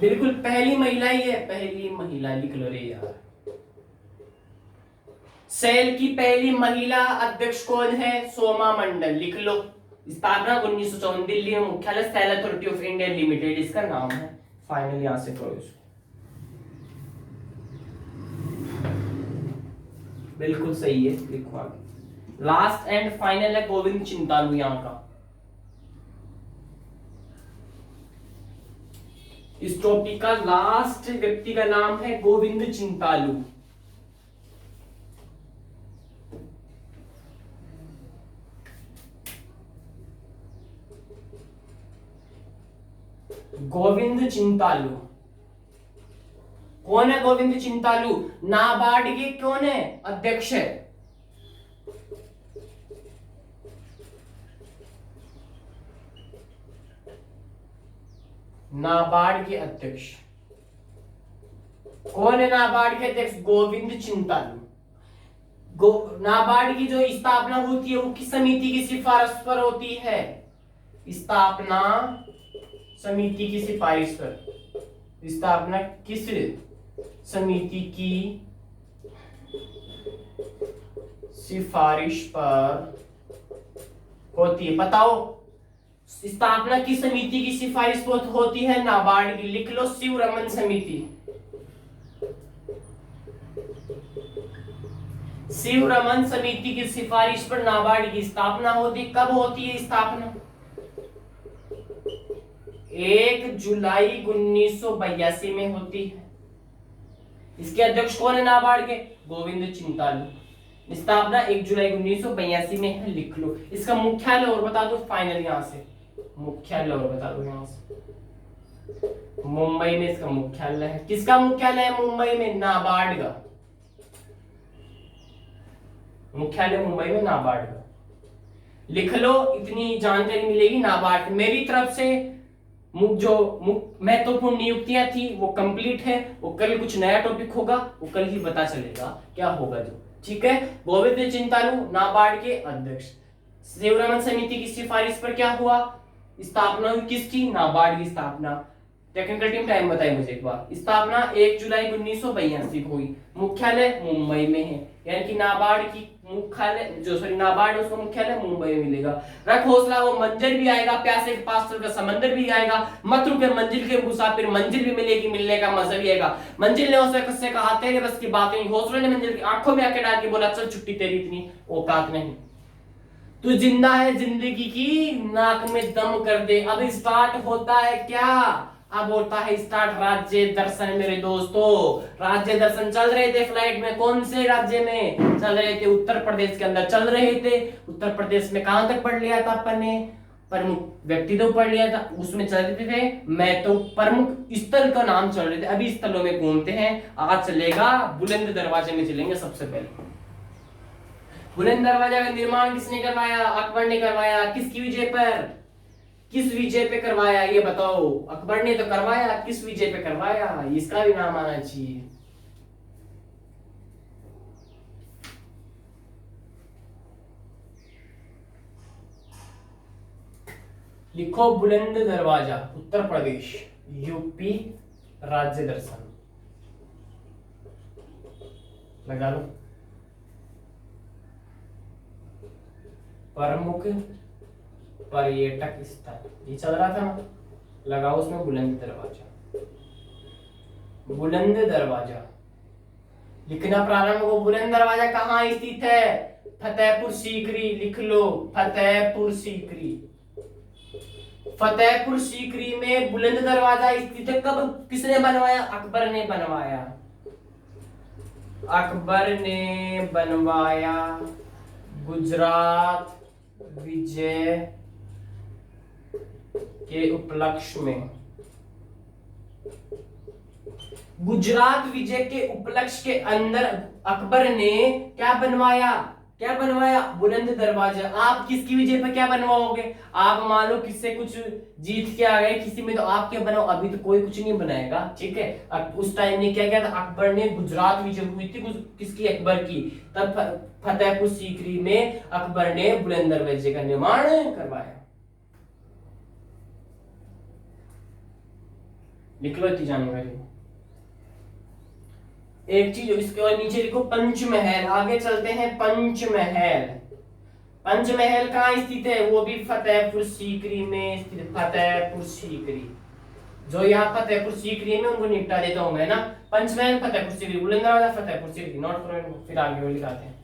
बिल्कुल पहली महिला ही है, पहली महिला, लिख लो रे यार। सेल की पहली महिला अध्यक्ष कौन है? सोमा मंडल, लिख लो। स्थापना 1954, दिल्ली में, मुख्यालय SAIL authority of India limited इसका नाम है। फाइनल यहां से करो इसको। बिल्कुल सही है, लिखो आगे। लास्ट एंड फाइनल है गोविंद चिंतालू यहाँ का। इस टॉपिक का लास्ट व्यक्ति का नाम है गोविंद चिंतालू। गोविंद चिंतालू कौन है? गोविंद चिंतालू नाबार्ड के कौन है? अध्यक्ष है। नाबार्ड के अध्यक्ष कौन है? नाबार्ड के अध्यक्ष गोविंद चिंतालू। नाबार्ड की जो स्थापना होती है वो किस समिति की सिफारिश पर होती है? स्थापना समिति की सिफारिश पर। स्थापना किस समिति की सिफारिश पर होती है? बताओ, स्थापना की समिति की सिफारिश होती है नाबार्ड की। लिख लो, शिव रमन समिति। शिव रमन समिति की सिफारिश पर नाबार्ड की स्थापना होती। कब होती है स्थापना? 1 जुलाई 1982 में होती है। इसके अध्यक्ष कौन है नाबार्ड के? गोविंद चिंतालू। स्थापना 1 जुलाई 1982 में है। लिख लो। इसका मुख्यालय और बता दो फाइनल, यहां से मुख्यालय और बता दो यहां से। मुंबई में इसका मुख्यालय है। किसका मुख्यालय है मुंबई में? नाबार्ड का मुख्यालय मुंबई में नाबार्ड का। लिख लो, इतनी जानकारी मिलेगी नाबार्ड। मेरी तरफ से जो महत्वपूर्ण नियुक्तियां थी वो कंप्लीट है। वो कल कुछ नया टॉपिक होगा, वो कल ही पता चलेगा क्या होगा जो। ठीक है। गोविंद चिंतालू नाबार्ड के अध्यक्ष। शिव रमन समिति की सिफारिश पर क्या हुआ? स्थापना किसकी? नाबार्ड की स्थापना। टेक्निकल टीम टाइम बताइए मुझे एक बार। स्थापना 1 जुलाई 1982 को हुई। मुख्यालय मुंबई में है, यानी कि नाबार्ड की मुख्यालय नाबार्ड उसका मुख्यालय मुंबई में मिलेगा। रख हौसला, वो मंजिल भी आएगा, प्यासे के पास चल का समंदर भी आएगा, मत रुके मंजिल के मुसाफिर, मंजिल भी मिलेगी, मिलने का मजा भी आएगा। मंजिल ने हौसले कससे कहा तेरे बस की बात नहीं। हौसले ने मंजिल की आंखों में आके डाल के बोला चल छुट्टी, तेरी इतनी औकात नहीं, तू जिंदा है जिंदगी की नाक में दम कर दे। अब स्टार्ट होता है क्या? अब होता है स्टार्ट राज्य दर्शन मेरे दोस्तों। राज्य दर्शन चल रहे थे फ्लाइट में। कौन से राज्य में चल रहे थे? उत्तर प्रदेश के अंदर चल रहे थे। उत्तर प्रदेश में कहां तक पढ़ लिया था अपन ने? प्रमुख व्यक्ति तो पढ़ लिया था, उसमें चल रहे थे। मैं तो प्रमुख स्थल का नाम चल रहे थे। अभी स्थलों में घूमते हैं। आज चलेगा बुलंद दरवाजे में चलेंगे सबसे पहले। बुलंद दरवाजा का निर्माण किसने करवाया? अकबर ने करवाया। किसकी विजय पर? किस विजय पे करवाया ये बताओ। अकबर ने तो करवाया, किस विजय पे करवाया? इसका भी नाम आना चाहिए। लिखो बुलंद दरवाजा, उत्तर प्रदेश, यूपी, राज्य दर्शन लगा लो। प्रमुख पर्यटक स्थल ये चल रहा था ना, लगाओ उसमें बुलंद दरवाजा। बुलंद दरवाजा लिखना प्रारंभ हो। बुलंद दरवाजा कहाँ स्थित है? फतेहपुर सीकरी। लिख लो, फतेहपुर सीकरी। फतेहपुर सीकरी में बुलंद दरवाजा स्थित है। कब किसने बनवाया? अकबर ने बनवाया। अकबर ने बनवाया। गुजरात विजय के उपलक्ष्य में। गुजरात विजय के उपलक्ष्य के अंदर अकबर ने क्या बनवाया? क्या बनवाया? बुलंद दरवाजा। आप किसकी विजय पर क्या बनवाओगे? आप मान लो किससे कुछ जीत के आ गए किसी में, तो आप क्या बनाओ? अभी तो कोई कुछ नहीं बनाएगा। ठीक है। उस टाइम में क्या किया था? अकबर ने गुजरात विजय हुई थी किसकी? अकबर की। तब फतेहपुर सीकरी में अकबर ने बुलंद दरवाजे का निर्माण करवाया। लिख लो इतनी जानकारी। एक चीज इसके और नीचे लिखो पंचमहल। आगे चलते हैं। पंचमहल। पंचमहल कहाँ स्थित है? वो भी फतेहपुर सीकरी में स्थित। फतेहपुर सीकरी। जो यहाँ फतेहपुर सीकरी में उनको निपटा देता हूं मैं ना। पंचमहल, फतेहपुर सीकरी, बुलंद दरवाजा, फतेहपुर सीकरी। नोट करो, फिर आगे वो लिखाते हैं।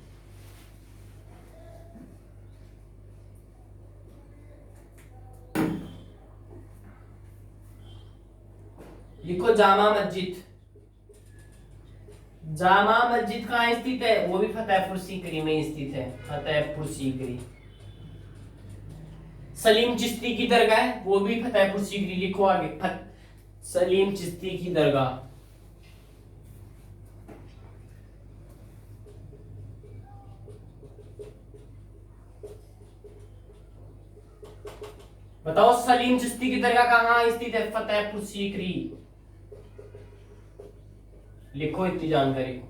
लिखो जामा मस्जिद। जामा मस्जिद कहाँ स्थित है? वो भी फतेहपुर सीकरी में स्थित है, फतेहपुर सीकरी। सलीम चिश्ती की दरगाह है, वो भी फतेहपुर सीकरी। लिखो आगे, सलीम चिश्ती की दरगाह। बताओ सलीम चिश्ती की दरगाह कहाँ स्थित है? फतेहपुर सीकरी। लिखो इतनी जानकारी को।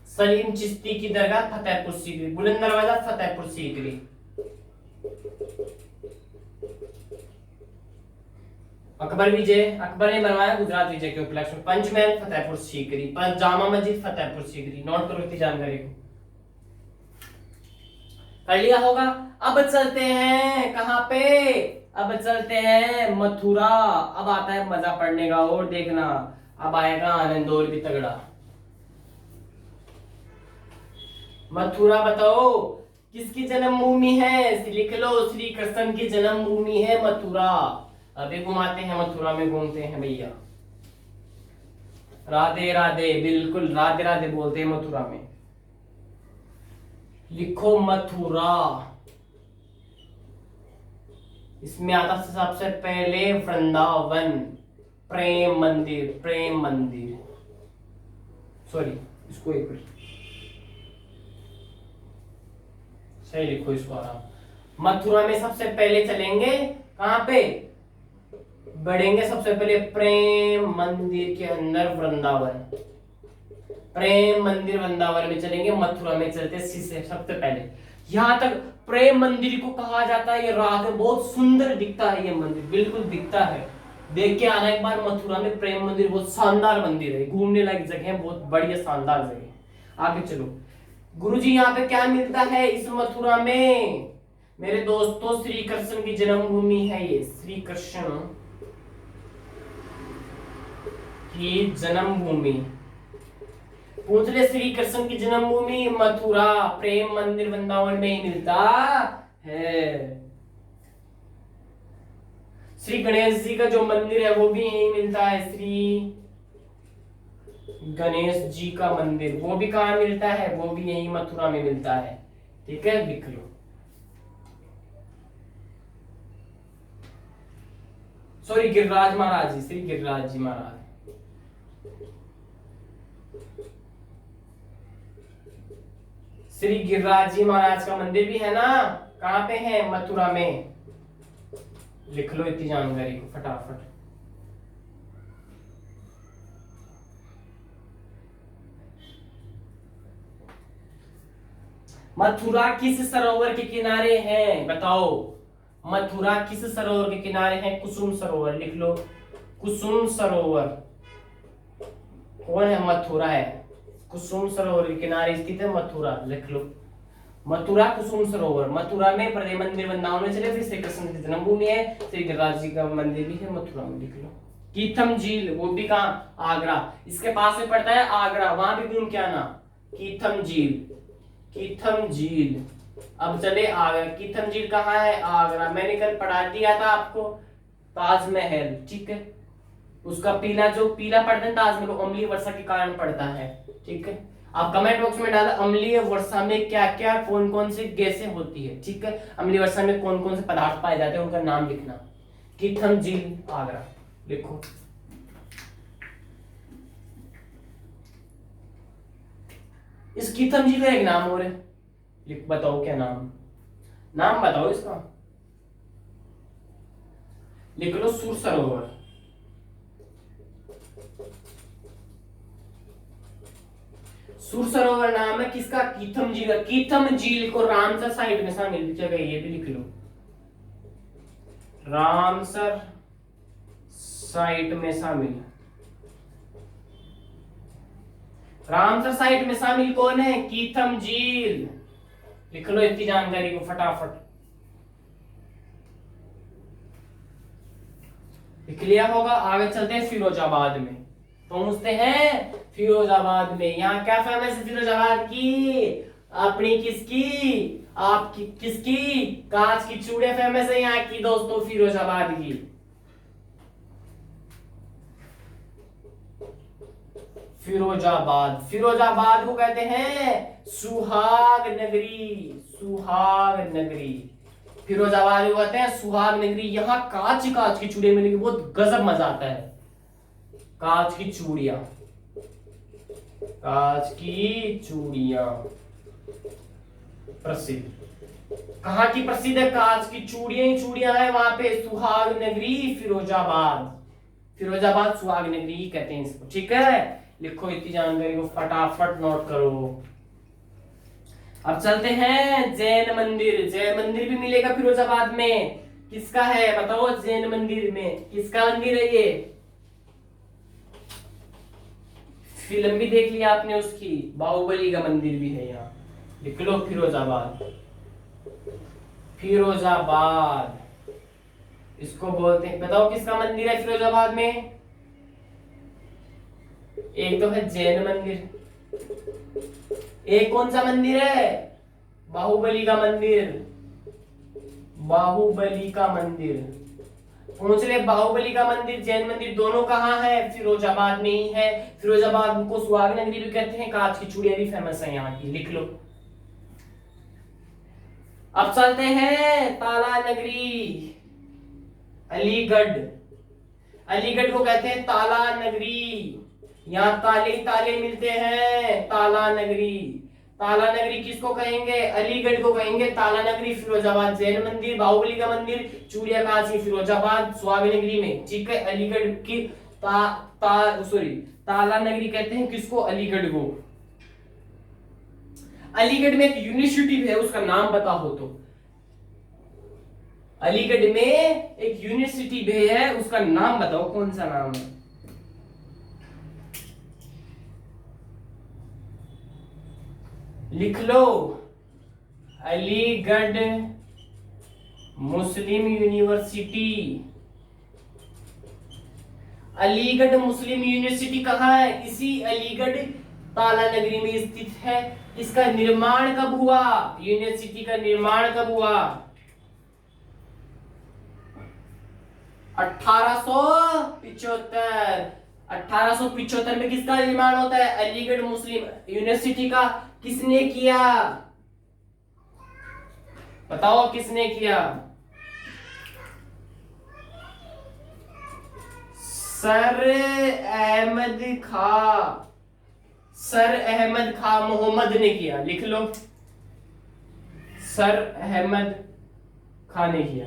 सलीम चिश्ती की दरगाह फतेहपुर सीकरी, बुलंद दरवाजा फतेहपुर सीकरी। अकबर विजय, अकबर ने बनवाया गुजरात विजय के उपलक्ष्य में। पंचमहल फतेहपुर सीकरी, जामा मस्जिद फतेहपुर सीकरी। नोट करो इतनी जानकारी को। कर लिया होगा। अब चलते हैं कहां पे? अब चलते हैं मथुरा। अब आता है मजा पढ़ने का, और देखना अब आएगा आनंद और भी तगड़ा। मथुरा बताओ किसकी जन्मभूमि है? लिख लो, श्री कृष्ण की जन्मभूमि है मथुरा। अभी घुमाते हैं मथुरा में, घूमते हैं भैया। राधे राधे, बिल्कुल राधे राधे बोलते हैं मथुरा में। लिखो मथुरा। इसमें आता सबसे पहले वृंदावन, प्रेम मंदिर, प्रेम मंदिर। सॉरी, इसको एक मिनट सही लिखो इसको आराम। मथुरा में सबसे पहले चलेंगे कहां पे? बढ़ेंगे सबसे पहले प्रेम मंदिर के अंदर, वृंदावन। प्रेम मंदिर वृंदावन में चलेंगे, मथुरा में चलते सबसे पहले। यहां तक प्रेम मंदिर को कहा जाता है। ये रात में बहुत सुंदर दिखता है, ये मंदिर बिल्कुल दिखता है। देख के आना एक बार मथुरा में प्रेम मंदिर, बहुत शानदार मंदिर है, घूमने लायक जगह है, बहुत बढ़िया शानदार जगह। आगे चलो गुरुजी, यहाँ पे क्या मिलता है इस मथुरा में? मेरे दोस्तों, श्री कृष्ण की जन्मभूमि है ये, श्री कृष्ण की जन्मभूमि। पूछ ले, श्री कृष्ण की जन्मभूमि मथुरा, प्रेम मंदिर वृंदावन में ही मिलता है। श्री गणेश जी का जो मंदिर है वो भी यही मिलता है, श्री गणेश जी का मंदिर, वो भी कहाँ मिलता है? वो भी यही मथुरा में मिलता है। ठीक है, लिख लो। सॉरी, गिरिराज महाराज जी, श्री गिरिराज जी महाराज। श्री गिरिराज जी महाराज का मंदिर भी है ना, कहां पे है? मथुरा में। लिख लो इतनी जानकारी को फटाफट। मथुरा किस सरोवर के किनारे है? बताओ, मथुरा किस सरोवर के किनारे है? कुसुम सरोवर। लिख लो, कुसुम सरोवर। कौन है? मथुरा है। कुसुम सरोवर के किनारे स्थित है मथुरा। लिख लो, मथुरा कुसुम सरोवर। मथुरा में प्रेम मंदिर वृंदावन में चले, फिर श्री कृष्ण की जन्मभूमि है, श्री गिरिराज जी का मंदिर भी है मथुरा में। लिख लो। कीथम झील, वो भी कहाँ? आगरा। इसके पास में पड़ता है आगरा, वहां भी घूम के आना। कीथम झील, कीथम झील। अब चले आगरा। कीथम झील कहाँ है? आगरा। मैंने कल पढ़ा दिया था आपको, ताजमहल। ठीक है, उसका पीला जो पीला पड़ता है ताजमहल, अम्लीय वर्षा के कारण पड़ता है। ठीक है, आप कमेंट बॉक्स में डाला अम्लीय वर्षा में क्या क्या कौन कौन सी गैसें होती है। ठीक है, अम्लीय वर्षा में कौन कौन से पदार्थ पाए जाते हैं, उनका नाम लिखना। कीथम झील, आगरा। लिखो। इस कीथम झील का एक नाम और है, लिख, बताओ क्या नाम? नाम बताओ इसका। लिख लो, सुर सरोवर। सुर सरोवर नाम है किसका? कीथम झील का। कीथम झील को रामसर साइट में शामिल जगह, ये भी लिख लो, रामसर साइट में शामिल। रामसर साइट में शामिल कौन है? कीथम झील। लिख लो इतनी जानकारी को फटाफट। लिख लिया होगा। आगे चलते हैं फिरोजाबाद में, पहुंचते हैं फिरोजाबाद में। यहाँ क्या फेमस है फिरोजाबाद की? अपनी किसकी? आपकी किसकी? कांच की चूड़े फेमस है यहाँ की दोस्तों, फिरोजाबाद की। फिरोजाबाद, फिरोजाबाद को कहते हैं सुहाग नगरी, सुहाग नगरी। फिरोजाबाद को कहते हैं सुहाग नगरी। यहाँ कांच कांच की चूड़ियां मिलेंगी, बहुत गजब मजा आता है। कांच की चूड़ियां, कांच की चूड़ियां प्रसिद्ध। कहाँ की प्रसिद्ध है? कांच की चूड़ियां ही चूड़ियां है वहां पे। सुहाग नगरी फिरोजाबाद, फिरोजाबाद सुहाग नगरी कहते हैं इसको। ठीक है, लिखो इतनी जानकारी को, फटाफट नोट करो। अब चलते हैं जैन मंदिर। जैन मंदिर भी मिलेगा फिरोजाबाद में। किसका है बताओ? जैन मंदिर में किसका मंदिर है ये? फिल्म भी देख लिया आपने उसकी, बाहुबली का मंदिर भी है यहाँ। लिख लो फिरोजाबाद, फिरोजाबाद इसको बोलते हैं। बताओ किसका मंदिर है फिरोजाबाद में? एक तो है जैन मंदिर, एक कौन सा मंदिर है? बाहुबली का मंदिर, बाहुबली का मंदिर। पूछ ले, बाहुबली का मंदिर जैन मंदिर दोनों कहाँ है? फिरोजाबाद में ही है। फिरोजाबाद को सुहाग नगरी भी कहते हैं, कांच की चूड़ियां भी फेमस है यहाँ की। लिख लो। अब चलते हैं ताला नगरी, अलीगढ़। अलीगढ़ को कहते हैं ताला नगरी। यहाँ ताले ताले मिलते हैं, ताला नगरी। ताला नगरी किसको कहेंगे? अलीगढ़ को कहेंगे ताला नगरी। फिरोजाबाद जैन मंदिर, बाहुबली का मंदिर, चूड़िया कांच की फिरोजाबाद सुहाग नगरी में। ठीक है, अलीगढ़ की ताला नगरी कहते हैं किसको? अलीगढ़ को। अलीगढ़ में एक यूनिवर्सिटी है, उसका नाम बता हो तो। अलीगढ़ में एक यूनिवर्सिटी भी है, उसका नाम बताओ, कौन सा नाम है? लिख लो, अलीगढ़ मुस्लिम यूनिवर्सिटी। अलीगढ़ मुस्लिम यूनिवर्सिटी कहाँ है? इसी अलीगढ़ ताला नगरी में स्थित है। इसका निर्माण कब हुआ? यूनिवर्सिटी का निर्माण कब हुआ? 1875। 1875 में किसका निर्माण होता है? अलीगढ़ मुस्लिम यूनिवर्सिटी का। किसने किया बताओ, किसने किया? सर अहमद खां, सर अहमद खां मोहम्मद ने किया। लिख लो, सर अहमद खां ने किया।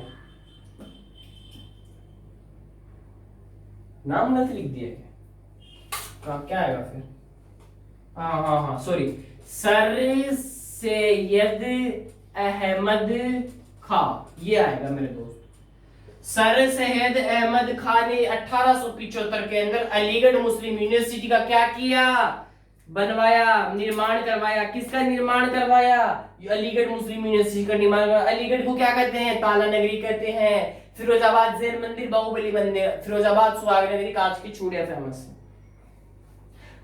नाम गलत लिख दिया क्या? क्या आएगा फिर? हाँ सॉरी, सर सैयद अहमद खां, ये आएगा मेरे दोस्त। सर सैयद अहमद खान ने 1875 के अंदर अलीगढ़ मुस्लिम यूनिवर्सिटी का क्या किया? बनवाया, निर्माण करवाया। किसका निर्माण करवाया? अलीगढ़ मुस्लिम यूनिवर्सिटी का निर्माण। अलीगढ़ को क्या कहते हैं? ताला नगरी कहते हैं। फिरोजाबाद जैन मंदिर, बाहुबली मंदिर। फिरोजाबाद सुहाग नगरी, कांच की चूड़ियां फेमस है।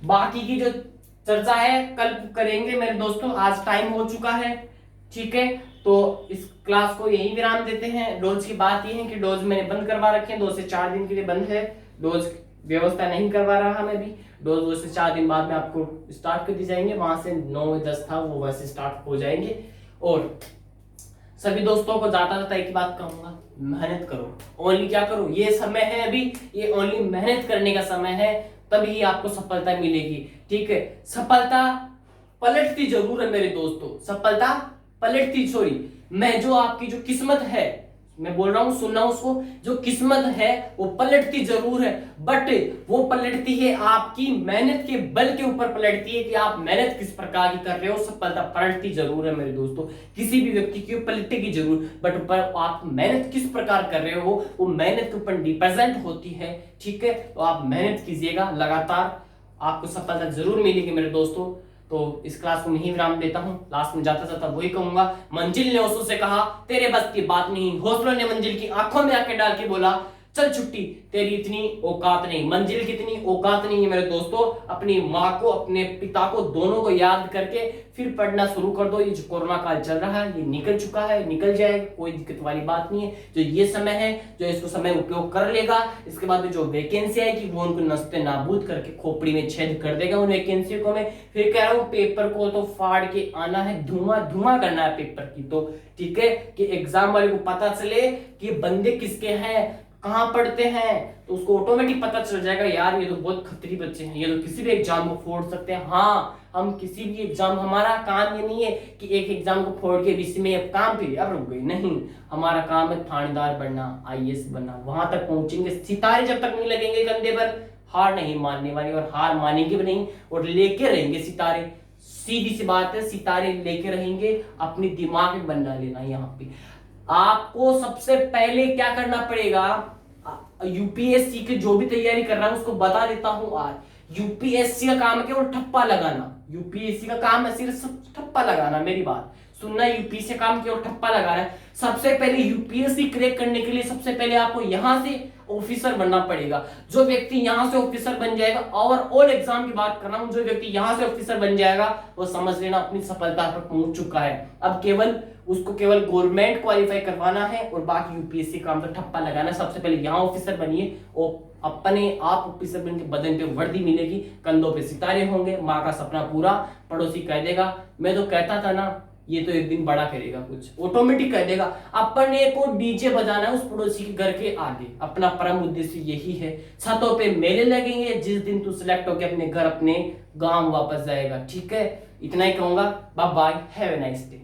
बाकी की जो चर्चा है कल करेंगे मेरे दोस्तों, आज टाइम हो चुका है। ठीक है, तो इस क्लास को यही विराम देते हैं। डोज की बात यह है कि डोज मैंने बंद करवा रखे हैं, 2 से 4 दिन के लिए बंद है। डोज व्यवस्था नहीं करवा रहा मैं भी। डोज 2 से 4 दिन बाद में आपको स्टार्ट कर दी जाएंगे। वहां से 9-10 था वो वैसे स्टार्ट हो जाएंगे। और सभी दोस्तों को जाता जाता एक बात कहूंगा, मेहनत करो। ओनली क्या करो, ये समय है अभी, ये ओनली मेहनत करने का समय है, तभी आपको सफलता मिलेगी। ठीक है, सफलता पलटती जरूर है मेरे दोस्तों, सफलता पलटती, सॉरी मैं जो आपकी जो किस्मत है, मैं बोल रहा हूं, सुनना उसको, जो किस्मत है वो पलटती जरूर है, बट वो पलटती है आपकी मेहनत के बल के ऊपर पलटती है कि आप मेहनत किस प्रकार की कर रहे हो। सफलता पलटती जरूर है मेरे दोस्तों, किसी भी व्यक्ति की पलटेगी जरूर, बट आप मेहनत किस प्रकार कर रहे हो वो मेहनत के ऊपर डिपेंडेंट होती है। ठीक है, तो आप मेहनत कीजिएगा लगातार, आपको सफलता जरूर मिलेगी मेरे दोस्तों। तो इस क्लास को मैं ही विराम देता हूं। लास्ट में जाता जाता वही कहूंगा, मंजिल ने ओशो से कहा तेरे बस की बात नहीं, हौसलों ने मंजिल की आंखों में आंखें डाल के बोला चल छुट्टी, तेरी इतनी औकात नहीं, मंजिल कितनी औकात नहीं है मेरे दोस्तों। अपनी माँ को, अपने पिता को, दोनों को याद करके फिर पढ़ना शुरू कर दो। ये जो कोरोना काल चल रहा है ये निकल चुका है, निकल जाएगा, कोई दिक्कत वाली बात नहीं है। जो ये समय है, जो इसको समय उपयोग कर लेगा, इसके बाद में जो वैकेंसी आएगी वो उनको नस्ते नाबूद करके खोपड़ी में छेद कर देगा उन वैकेंसी को। मैं फिर कह रहा हूँ पेपर को तो फाड़ के आना है, धुआं धुआं करना है पेपर की तो, ठीक है, कि एग्जाम वाले को पता चले कि बंदे किसके हैं, कहां पढ़ते हैं, तो उसको ऑटोमेटिक पता चल जाएगा यार ये तो बहुत खतरी बच्चे हैं, ये तो किसी भी एग्जाम को फोड़ सकते हैं। हाँ, हम किसी भी एग्जाम, हमारा काम ये नहीं है कि एक एग्जाम को फोड़ के बीच में अब काम पे अब रुक गई, नहीं, हमारा काम है थानेदार बनना, आईएएस बनना, वहां तक पहुंचेंगे। सितारे जब तक नहीं लगेंगे कंधे पर, हार नहीं मानने वाली, और हार मानेंगे भी नहीं, और लेके रहेंगे सितारे। सीधी सी बात है, सितारे लेके रहेंगे, अपनी दिमाग में बना लेना। यहाँ पे आपको सबसे पहले क्या करना पड़ेगा, यूपीएससी की जो भी तैयारी कर रहा है उसको बता देता हूं आज। यूपीएससी का काम है केवल ठप्पा लगाना, यूपीएससी का काम है सिर्फ ठप्पा लगाना, मेरी बात सुनना, यूपीएससी का काम केवल ठप्पा लगाना है। सबसे पहले यूपीएससी क्रैक करने के लिए सबसे पहले आपको यहां से ऑफिसर बनना पड़ेगा। जो व्यक्ति यहां से ऑफिसर बन जाएगा, ओवरऑल एग्जाम की बात कर रहा हूं, जो व्यक्ति यहां से ऑफिसर बन जाएगा वो समझ लेना अपनी सफलता पर पहुंच चुका है। अब केवल उसको केवल गवर्नमेंट क्वालिफाई करवाना है और बाकी यूपीएससी काम तो ठप्पा लगाना। सबसे पहले यहाँ ऑफिसर बनिए और अपने आप ऑफिसर बन के बदन पे वर्दी मिलेगी, कंधों पे सितारे होंगे, माँ का सपना पूरा, पड़ोसी कह देगा मैं तो कहता था ना ये तो एक दिन बड़ा करेगा, कुछ ऑटोमेटिक कह देगा। अपने को डीजे बजाना है उस पड़ोसी के घर के आगे, अपना परम उद्देश्य यही है। छतों पे मेले लगेंगे जिस दिन तू सिलेक्ट होकर अपने घर, अपने गांव वापस जाएगा, ठीक है। इतना ही कहूंगा, bye bye, have a nice day.